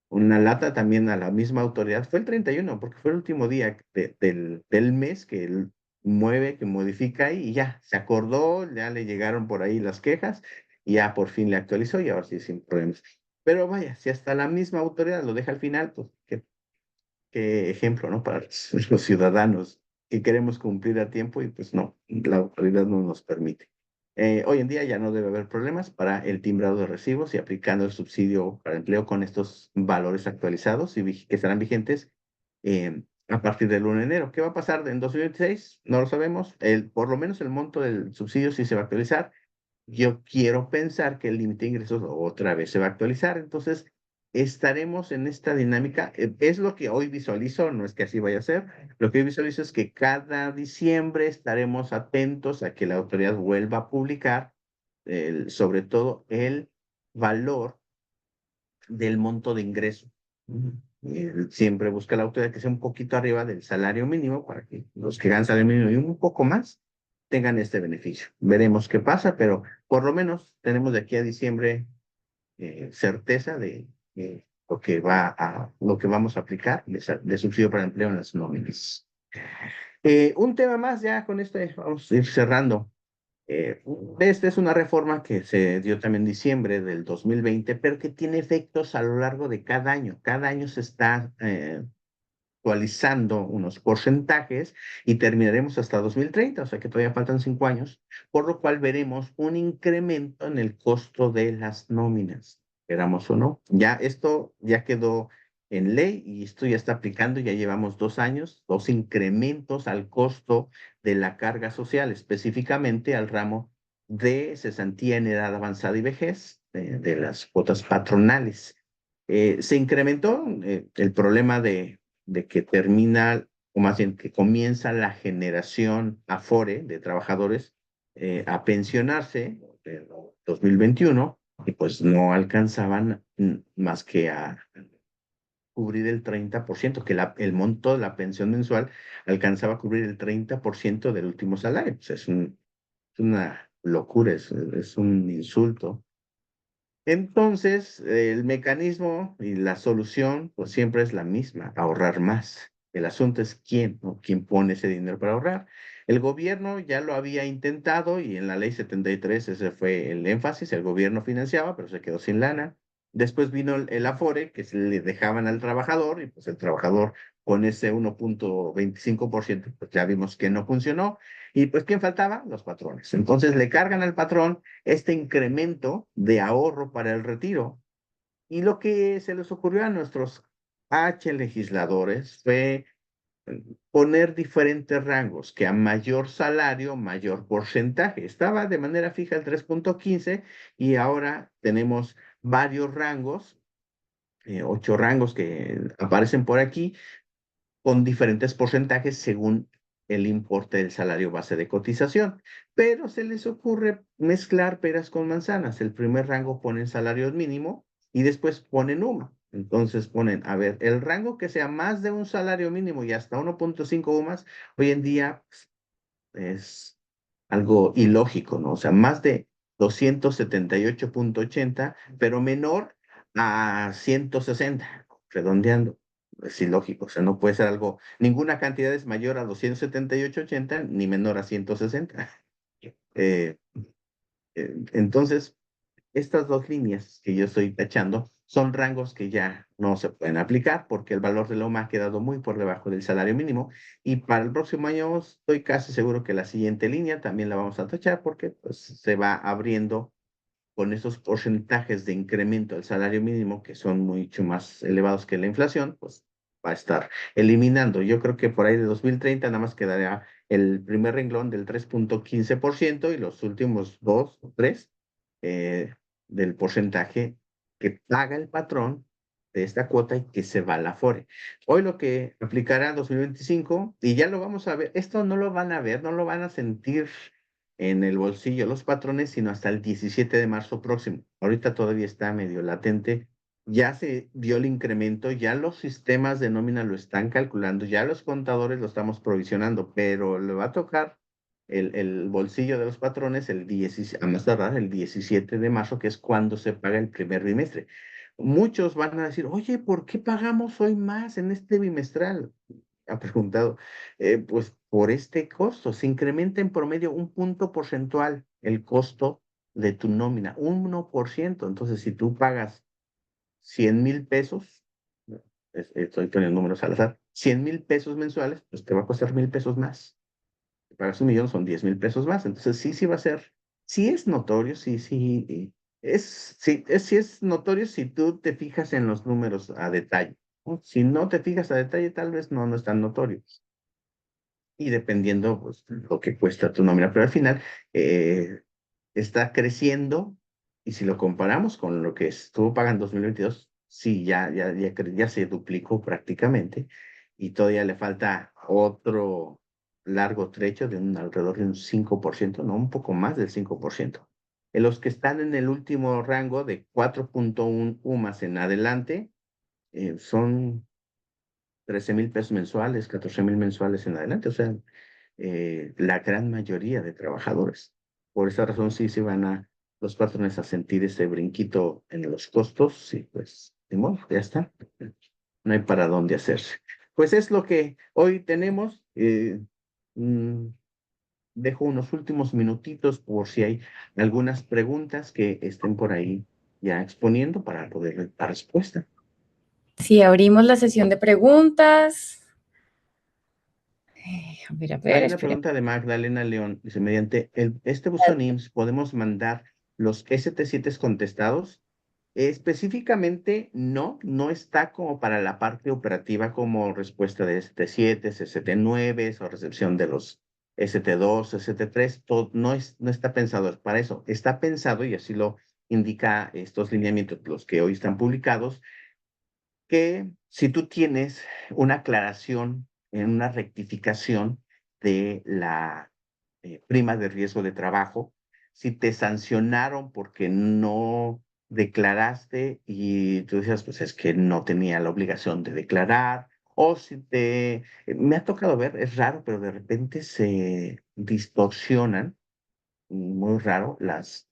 una lata también a la misma autoridad. Fue el 31 porque fue el último día del mes que él mueve, que modifica y ya se acordó, ya le llegaron por ahí las quejas y ya por fin le actualizó y ahora sí sin problemas. Pero vaya, si hasta la misma autoridad lo deja al final, pues qué ejemplo, ¿no? Para los ciudadanos que queremos cumplir a tiempo y pues no, la autoridad no nos permite. Hoy en día ya no debe haber problemas para el timbrado de recibos y aplicando el subsidio para empleo con estos valores actualizados y que estarán vigentes a partir del 1 de enero. ¿Qué va a pasar en 2026? No lo sabemos. Por lo menos el monto del subsidio sí se va a actualizar. Yo quiero pensar que el límite de ingresos otra vez se va a actualizar, entonces estaremos en esta dinámica. Es lo que hoy visualizo, no es que así vaya a ser. Lo que hoy visualizo es que cada diciembre estaremos atentos a que la autoridad vuelva a publicar, sobre todo el valor del monto de ingreso. Siempre busca la autoridad que sea un poquito arriba del salario mínimo para que los que ganan salario mínimo y un poco más tengan este beneficio. Veremos qué pasa, pero por lo menos tenemos de aquí a diciembre certeza de lo que vamos a aplicar de subsidio para empleo en las nóminas. Un tema más, ya con este vamos a ir cerrando. Esta es una reforma que se dio también en diciembre del 2020, pero que tiene efectos a lo largo de cada año. Cada año se está actualizando unos porcentajes y terminaremos hasta 2030, o sea que todavía faltan 5 años, por lo cual veremos un incremento en el costo de las nóminas, queramos o no. Ya esto ya quedó en ley y esto ya está aplicando, ya llevamos 2 años, dos incrementos al costo de la carga social, específicamente al ramo de cesantía en edad avanzada y vejez, de las cuotas patronales. Se incrementó el problema de que termina, o más bien que comienza la generación Afore de trabajadores a pensionarse en 2021 y pues no alcanzaban más que a cubrir el 30%, que el monto de la pensión mensual alcanzaba a cubrir el 30% del último salario. Pues es una locura, es un insulto. Entonces, el mecanismo y la solución, pues siempre es la misma, ahorrar más. El asunto es quién, ¿no? ¿Quién pone ese dinero para ahorrar? El gobierno ya lo había intentado y en la ley 73 ese fue el énfasis, el gobierno financiaba, pero se quedó sin lana. Después vino el Afore, que se le dejaban al trabajador y pues el trabajador con ese 1.25%, pues ya vimos que no funcionó. Y pues, ¿quién faltaba? Los patrones. Entonces le cargan al patrón este incremento de ahorro para el retiro. Y lo que se les ocurrió a nuestros legisladores fue poner diferentes rangos, que a mayor salario, mayor porcentaje. Estaba de manera fija el 3.15 y ahora tenemos varios rangos, 8 rangos que aparecen por aquí, con diferentes porcentajes según el importe del salario base de cotización. Pero se les ocurre mezclar peras con manzanas. El primer rango ponen salario mínimo y después ponen UMA. Entonces ponen, a ver, el rango que sea más de un salario mínimo y hasta 1.5 UMAS, hoy en día es algo ilógico, ¿no? O sea, más de 278.80, pero menor a 160, redondeando. Es ilógico, o sea, no puede ser algo, ninguna cantidad es mayor a 278.80 ni menor a 160. Entonces, estas dos líneas que yo estoy tachando son rangos que ya no se pueden aplicar porque el valor de la UMA ha quedado muy por debajo del salario mínimo y para el próximo año estoy casi seguro que la siguiente línea también la vamos a tachar porque pues, se va abriendo con esos porcentajes de incremento al salario mínimo que son mucho más elevados que la inflación, pues va a estar eliminando. Yo creo que por ahí de 2030 nada más quedaría el primer renglón del 3,15% y los últimos dos o tres del porcentaje que paga el patrón de esta cuota y que se va a la FORE. Hoy lo que aplicará 2025, y ya lo vamos a ver, esto no lo van a ver, no lo van a sentir en el bolsillo los patrones, sino hasta el 17 de marzo próximo. Ahorita todavía está medio latente. Ya se dio el incremento, ya los sistemas de nómina lo están calculando, ya los contadores lo estamos provisionando, pero le va a tocar el bolsillo de los patrones el 17, a más tardar el 17 de marzo, que es cuando se paga el primer bimestre. Muchos van a decir, oye, ¿por qué pagamos hoy más en este bimestral? Ha preguntado, pues por este costo, se incrementa en promedio un punto porcentual el costo de tu nómina, un 1%. Entonces, si tú pagas 100,000 pesos, estoy poniendo números al azar, 100,000 pesos mensuales, pues te va a costar 1,000 pesos más. Si pagas 1,000,000, son 10,000 pesos más. Entonces, sí, sí va a ser, sí es notorio, sí, sí, sí es notorio si tú te fijas en los números a detalle, ¿no? Si no te fijas a detalle, tal vez no es tan notorio y dependiendo pues, lo que cuesta tu nómina, pero al final está creciendo y si lo comparamos con lo que estuvo pagando en 2022, sí, ya se duplicó prácticamente y todavía le falta otro largo trecho de alrededor de un 5%, no, un poco más del 5%. En los que están en el último rango de 4,1 UMAS en adelante, son 13,000 pesos mensuales, 14,000 mensuales en adelante, o sea, la gran mayoría de trabajadores. Por esa razón sí se van los patrones a sentir ese brinquito en los costos y pues, de modo, ya está. No hay para dónde hacerse. Pues es lo que hoy tenemos. Mm, Dejo unos últimos minutitos por si hay algunas preguntas que estén por ahí ya exponiendo para poder dar respuesta. Sí, abrimos la sesión de preguntas. A ver, Hay una espera. pregunta de Magdalena León. Dice, mediante este buzón IMSS, ¿podemos mandar los ST7 contestados? Específicamente, no está como para la parte operativa como respuesta de ST7, ST9 o recepción de los ST2, ST3. No está pensado para eso. Está pensado, y así lo indica estos lineamientos, los que hoy están publicados, que si tú tienes una aclaración en una rectificación de la prima de riesgo de trabajo, si te sancionaron porque no declaraste y tú decías, pues es que no tenía la obligación de declarar, o si me ha tocado ver, es raro, pero de repente se distorsionan, muy raro, las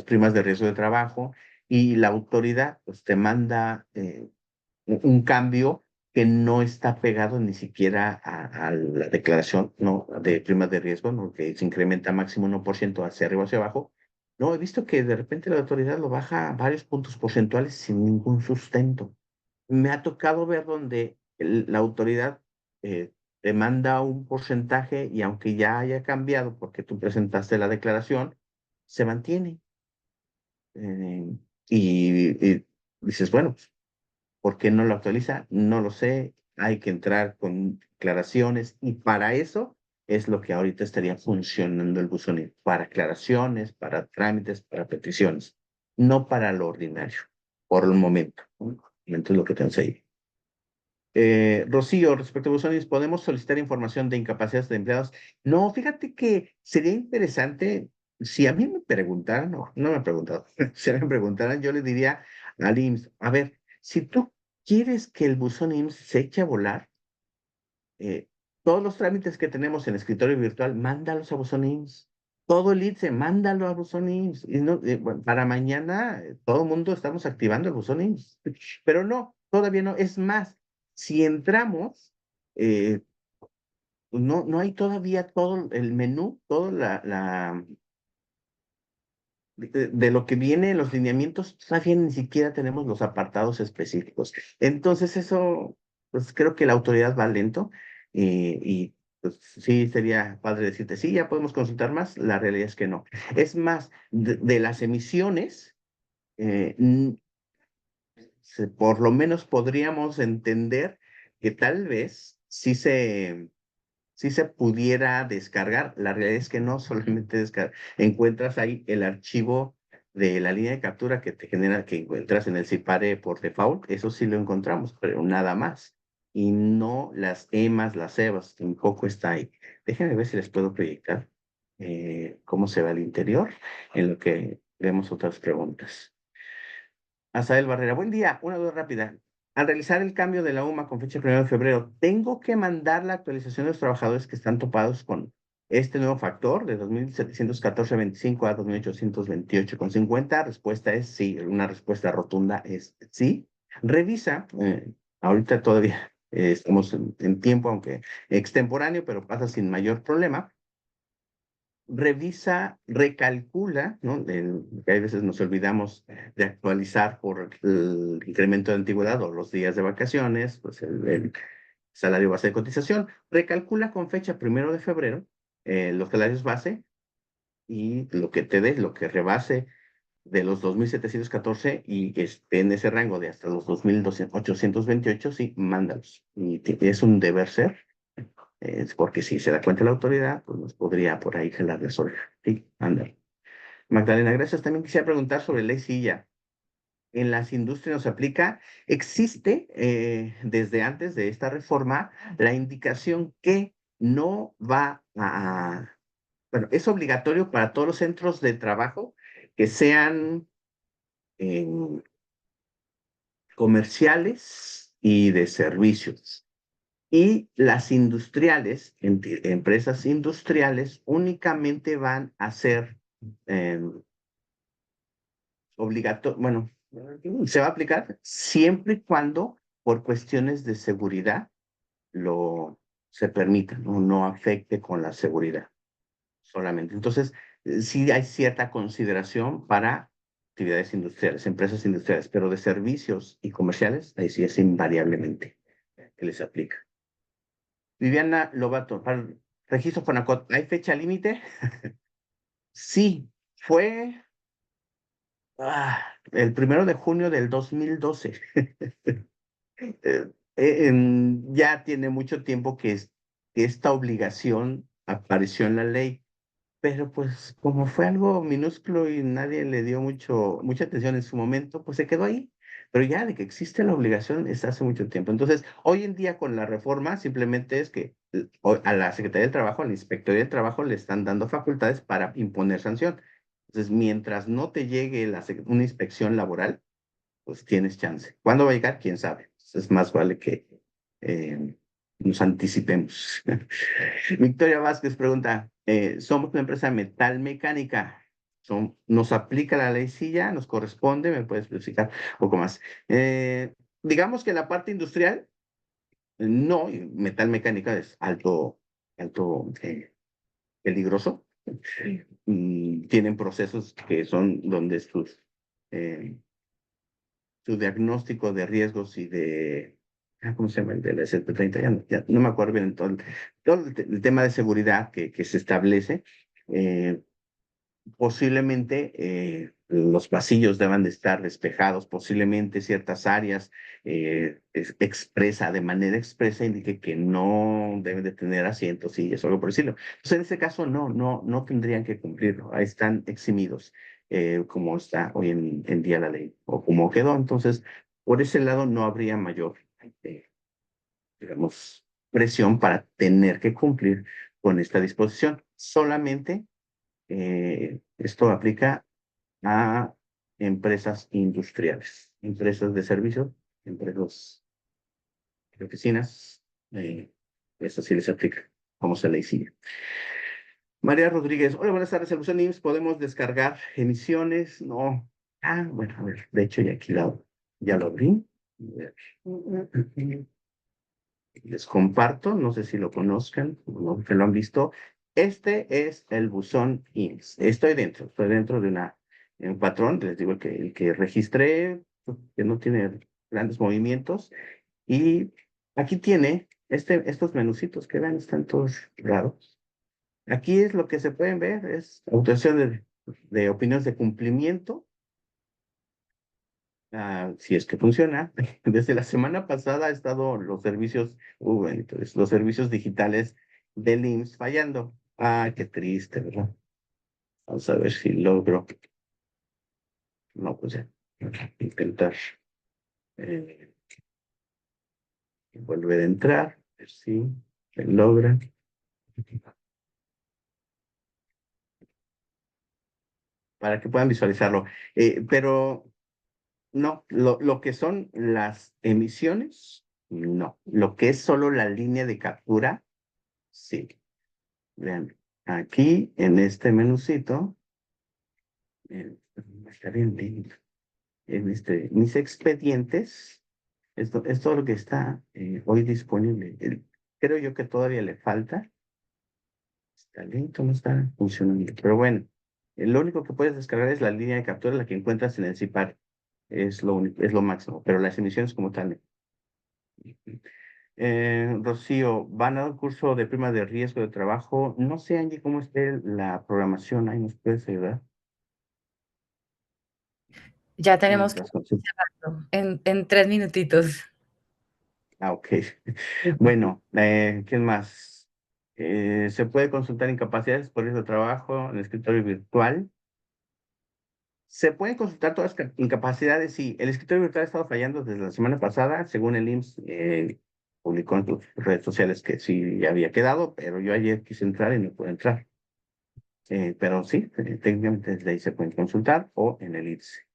primas de riesgo de trabajo y la autoridad pues te manda un cambio que no está pegado ni siquiera a la declaración, ¿no? De primas de riesgo, ¿no? Que se incrementa máximo 1% hacia arriba o hacia abajo. No, he visto que de repente la autoridad lo baja a varios puntos porcentuales sin ningún sustento. Me ha tocado ver donde la autoridad te manda un porcentaje y aunque ya haya cambiado porque tú presentaste la declaración, se mantiene. Eh, y dices, bueno, ¿por qué no lo actualiza? No lo sé. Hay que entrar con aclaraciones y para eso es lo que ahorita estaría funcionando el buzón, para aclaraciones, para trámites, para peticiones, no para lo ordinario, por el momento. ¿No? Por el momento es lo que tenemos ahí. Rocío, respecto a buzones, ¿podemos solicitar información de incapacidades de empleados? No, fíjate que sería interesante, si a mí me preguntaran, no me han preguntado, si me preguntaran, yo le diría al IMSS, a ver, si tú quieres que el buzón IMSS se eche a volar, eh, todos los trámites que tenemos en escritorio virtual, mándalos a buzón IMSS. Todo el ITSE, mándalo a buzón IMSS. Y no, bueno, para mañana todo el mundo estamos activando el buzón IMSS. Pero no, todavía no. Es más, si entramos, eh, no hay todavía todo el menú, toda de lo que viene en los lineamientos, todavía ni siquiera tenemos los apartados específicos. Entonces, eso, pues creo que la autoridad va lento y pues, sí sería padre decirte, sí, ya podemos consultar más. La realidad es que no. Es más, de las emisiones, por lo menos podríamos entender que tal vez sí se pudiera descargar. La realidad es que no solamente encuentras ahí el archivo de la línea de captura que te genera, que encuentras en el CIPARE por default, eso sí lo encontramos, pero nada más. Y no las EMAs, las EVAs, tampoco está ahí. Déjenme ver si les puedo proyectar cómo se ve al interior, en lo que vemos otras preguntas. Asael Barrera, buen día. Una duda rápida. Al realizar el cambio de la UMA con fecha 1 de febrero, ¿tengo que mandar la actualización de los trabajadores que están topados con este nuevo factor de 2.714.25 a 2.828.50? Respuesta es sí. Una respuesta rotunda es sí. Revisa, ahorita todavía estamos en tiempo, aunque extemporáneo, pero pasa sin mayor problema. Revisa, recalcula, ¿no? Que hay veces nos olvidamos de actualizar por el incremento de antigüedad o los días de vacaciones, pues el salario base de cotización. Recalcula con fecha 1 de febrero los salarios base y lo que te dé, lo que rebase de los 2.714 y que esté en ese rango de hasta los 2.828, sí, mándalos. Y es un deber ser porque si se da cuenta la autoridad, pues nos podría por ahí jalar de orejas. Sí, ándale. Magdalena, gracias. También quisiera preguntar sobre ley silla. ¿En las industrias nos aplica? Existe desde antes de esta reforma la indicación que no va bueno, es obligatorio para todos los centros de trabajo que sean eh, comerciales y de servicios. Y las industriales, empresas industriales, únicamente van a ser eh, obligatorias, bueno, se va a aplicar siempre y cuando por cuestiones de seguridad lo se permita, no afecte con la seguridad solamente. Entonces, sí hay cierta consideración para actividades industriales, empresas industriales, pero de servicios y comerciales, ahí sí es invariablemente que les aplica. Viviana Lobato, para el registro Fonacot, ¿hay fecha límite? Sí, fue el 1 de junio del 2012. Ya tiene mucho tiempo que esta obligación apareció en la ley, pero pues como fue algo minúsculo y nadie le dio mucha atención en su momento, pues se quedó ahí. Pero ya de que existe la obligación es hace mucho tiempo. Entonces, hoy en día con la reforma simplemente es que a la Secretaría del Trabajo, a la Inspectoría del Trabajo le están dando facultades para imponer sanción. Entonces, mientras no te llegue una inspección laboral, pues tienes chance. ¿Cuándo va a llegar? ¿Quién sabe? Entonces, más vale que eh, nos anticipemos. Victoria Vázquez pregunta, somos una empresa metalmecánica, nos aplica la ley silla, nos corresponde, me puedes explicar un poco más. Digamos que la parte industrial, no, y metalmecánica es alto peligroso. Tienen procesos que son donde eh, su diagnóstico de riesgos y ¿cómo se llama? El de la SP30, ya no me acuerdo bien todo el tema de seguridad que se establece. eh, Posiblemente los pasillos deban de estar despejados, posiblemente ciertas áreas de manera expresa indique que no deben de tener asientos, sillas o algo por decirlo. Entonces, en ese caso, no tendrían que cumplirlo. Ahí están eximidos, como está hoy en día la ley, o como quedó. Entonces, por ese lado no habría mayor, eh, digamos, presión para tener que cumplir con esta disposición. Solamente esto aplica a empresas industriales, empresas de servicios, empresas de oficinas. Eso sí les aplica, como se le sigue. María Rodríguez, hola, buenas tardes, el IMSS, ¿podemos descargar emisiones? No. Bueno, a ver, de hecho ya aquí ya lo abrí. Les comparto, no sé si lo conozcan, no que lo han visto. Este es el buzón IMSS. Estoy dentro de una en patrón, les digo el que registré, que no tiene grandes movimientos. Y aquí tiene estos menucitos que ven, están todos raros. Aquí es lo que se pueden ver, es autorización de opiniones de cumplimiento. Si es que funciona. Desde la semana pasada ha estado los servicios, entonces, los servicios digitales del IMSS fallando. Qué triste, ¿verdad? Vamos a ver si logro. No, pues ya. Intentar eh, volver a entrar. A ver si se logra. Para que puedan visualizarlo. Pero no, lo que son las emisiones, no. Lo que es solo la línea de captura, sí. Vean, aquí en este menucito, está bien lindo. En mis expedientes, esto es todo lo que está hoy disponible. Creo yo que todavía le falta. Está lento, no está funcionando. Pero bueno, lo único que puedes descargar es la línea de captura, la que encuentras en el CIPAR. Es lo único, es lo máximo. Pero las emisiones como tal. Rocío, van a dar un curso de prima de riesgo de trabajo. No sé, Angie, cómo esté la programación. Ahí nos puedes ayudar. Ya tenemos que Mientras consulto. hacerlo en 3 minutitos. Ok. Bueno, ¿quién más? Se puede consultar incapacidades por riesgo de trabajo en el escritorio virtual. Se pueden consultar todas las incapacidades. Sí, el escritorio virtual ha estado fallando desde la semana pasada, según el IMSS publicó en sus redes sociales que sí ya había quedado, pero yo ayer quise entrar y no pude entrar. Pero sí, técnicamente desde ahí se pueden consultar o en el IMSS.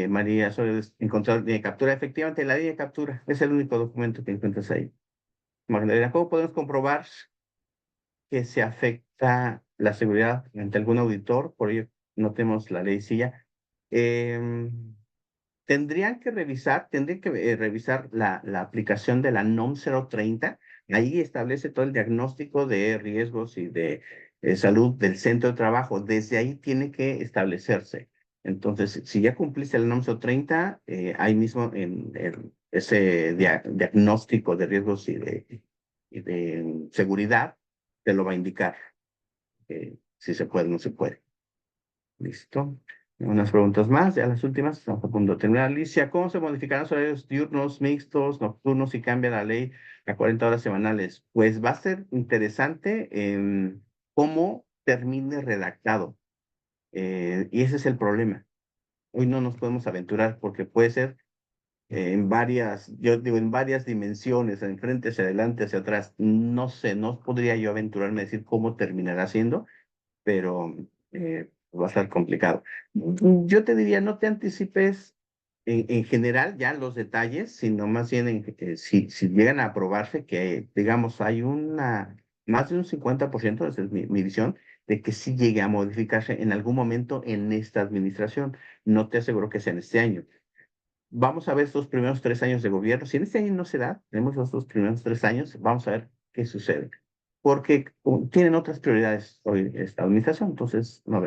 María, sobre encontrar línea de captura. Efectivamente, la línea de captura es el único documento que encuentras ahí. Magdalena, ¿cómo podemos comprobar que se afecta la seguridad ante algún auditor? Por ello, no tenemos la ley silla. Tendrían que revisar la aplicación de la NOM 030. Ahí establece todo el diagnóstico de riesgos y de salud del centro de trabajo. Desde ahí tiene que establecerse. Entonces, si ya cumpliste el NOM 030, ahí mismo en ese diagnóstico de riesgos y de seguridad, te lo va a indicar si se puede o no se puede. Listo. Unas preguntas más, ya las últimas, estamos a punto de terminar. Alicia, ¿cómo se modificarán los horarios diurnos, mixtos, nocturnos si cambia la ley a 40 horas semanales? Pues va a ser interesante cómo termine redactado. Y ese es el problema. Hoy no nos podemos aventurar porque puede ser en varias, yo digo, en varias dimensiones, en frente, hacia adelante, hacia atrás. No sé, no podría yo aventurarme a decir cómo terminará siendo, pero va a estar complicado. Yo te diría, no te anticipes en general ya los detalles, sino más bien si llegan a aprobarse, que digamos hay más de un 50%, esa es mi visión, de que sí llegue a modificarse en algún momento en esta administración. No te aseguro que sea en este año. Vamos a ver estos primeros 3 años de gobierno. Si en este año no se da, tenemos los dos primeros 3 años, vamos a ver qué sucede. Porque tienen otras prioridades hoy esta administración, entonces no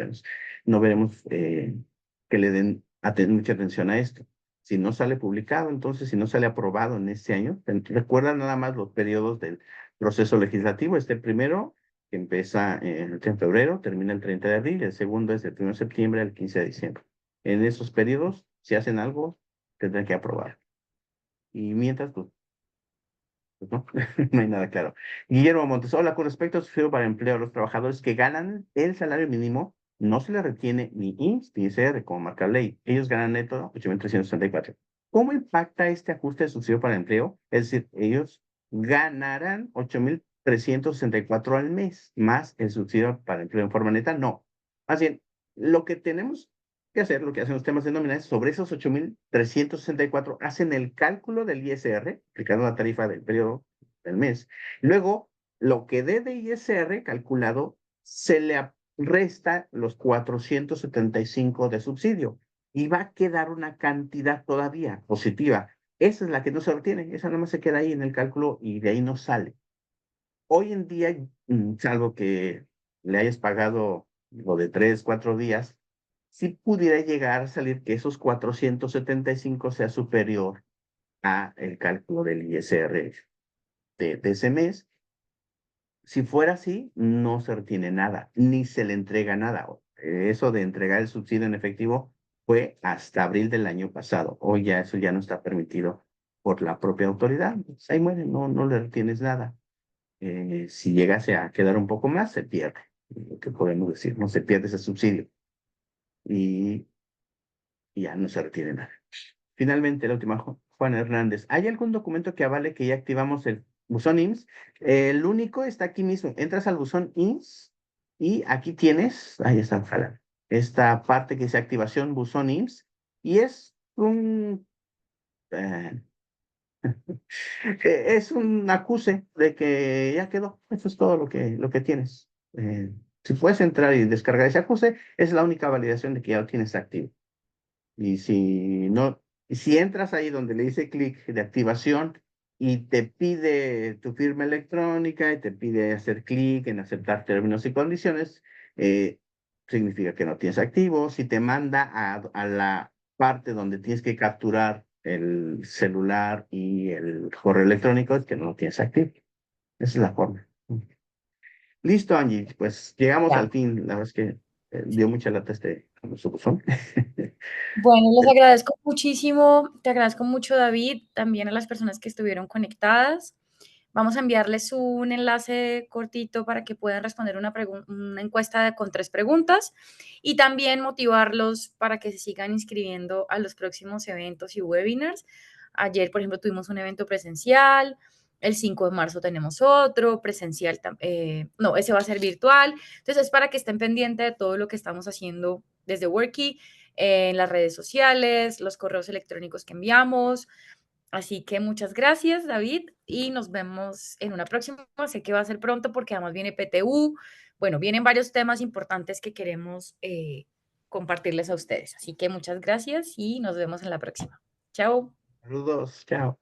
veremos que le den mucha atención a esto. Si no sale publicado, entonces si no sale aprobado en este año, recuerda nada más los periodos del proceso legislativo. Este primero, que empieza en febrero, termina el 30 de abril, el segundo es del 1 de septiembre al 15 de diciembre. En esos periodos, si hacen algo, tendrán que aprobar. Y mientras, pues no, no hay nada claro. Guillermo Montes, hola, con respecto al subsidio para empleo a los trabajadores que ganan el salario mínimo, no se les retiene ni IMSS ni ISR, como marca la ley. Ellos ganan neto 8.364. ¿Cómo impacta este ajuste de subsidio para empleo? Es decir, ellos ganarán 8.364 al mes, más el subsidio para empleo en forma neta. No. Más bien, lo que tenemos que hacer, lo que hacen los temas de nómina es sobre esos 8.364, hacen el cálculo del ISR, aplicando la tarifa del periodo del mes. Luego, lo que dé de ISR calculado, se le resta los 475 de subsidio y va a quedar una cantidad todavía positiva. Esa es la que no se retiene, esa nada más se queda ahí en el cálculo y de ahí no sale. Hoy en día, salvo que le hayas pagado lo de 3, 4 días, sí pudiera llegar a salir que esos 475 sea superior a el cálculo del ISR de ese mes. Si fuera así, no se retiene nada, ni se le entrega nada. Eso de entregar el subsidio en efectivo fue hasta abril del año pasado. Hoy ya eso ya no está permitido por la propia autoridad. Pues ahí muere, no le retienes nada. Si llegase a quedar un poco más, se pierde. Lo que podemos decir, no se pierde ese subsidio y, y ya no se retiene nada. Finalmente, la última, Juan Hernández. ¿Hay algún documento que avale que ya activamos el buzón IMSS? El único está aquí mismo. Entras al buzón IMSS y aquí tienes, ahí está, ojalá, esta parte que dice activación buzón IMSS y eh, es un acuse de que ya quedó. Eso es todo lo que tienes. Si puedes entrar y descargar ese acuse, es la única validación de que ya lo tienes activo. Y si no, si entras ahí donde le dice clic de activación y te pide tu firma electrónica y te pide hacer clic en aceptar términos y condiciones, eh, significa que no tienes activo. Si te manda a la parte donde tienes que capturar el celular y el correo electrónico, es que no lo tienes activo. Esa es la forma. Listo, Angie. Pues llegamos Ya. al fin. La verdad es que dio mucha lata su buzón. Bueno, les agradezco muchísimo, te agradezco mucho, David, también a las personas que estuvieron conectadas. Vamos a enviarles un enlace cortito para que puedan responder una encuesta con 3 preguntas y también motivarlos para que se sigan inscribiendo a los próximos eventos y webinars. Ayer, por ejemplo, tuvimos un evento presencial, el 5 de marzo tenemos otro presencial, no, ese va a ser virtual. Entonces, es para que estén pendientes de todo lo que estamos haciendo desde Worky, en las redes sociales, los correos electrónicos que enviamos. Así que muchas gracias, David, y nos vemos en una próxima. Sé que va a ser pronto porque además viene PTU. Bueno, vienen varios temas importantes que queremos compartirles a ustedes. Así que muchas gracias y nos vemos en la próxima. Chao. Saludos, chao.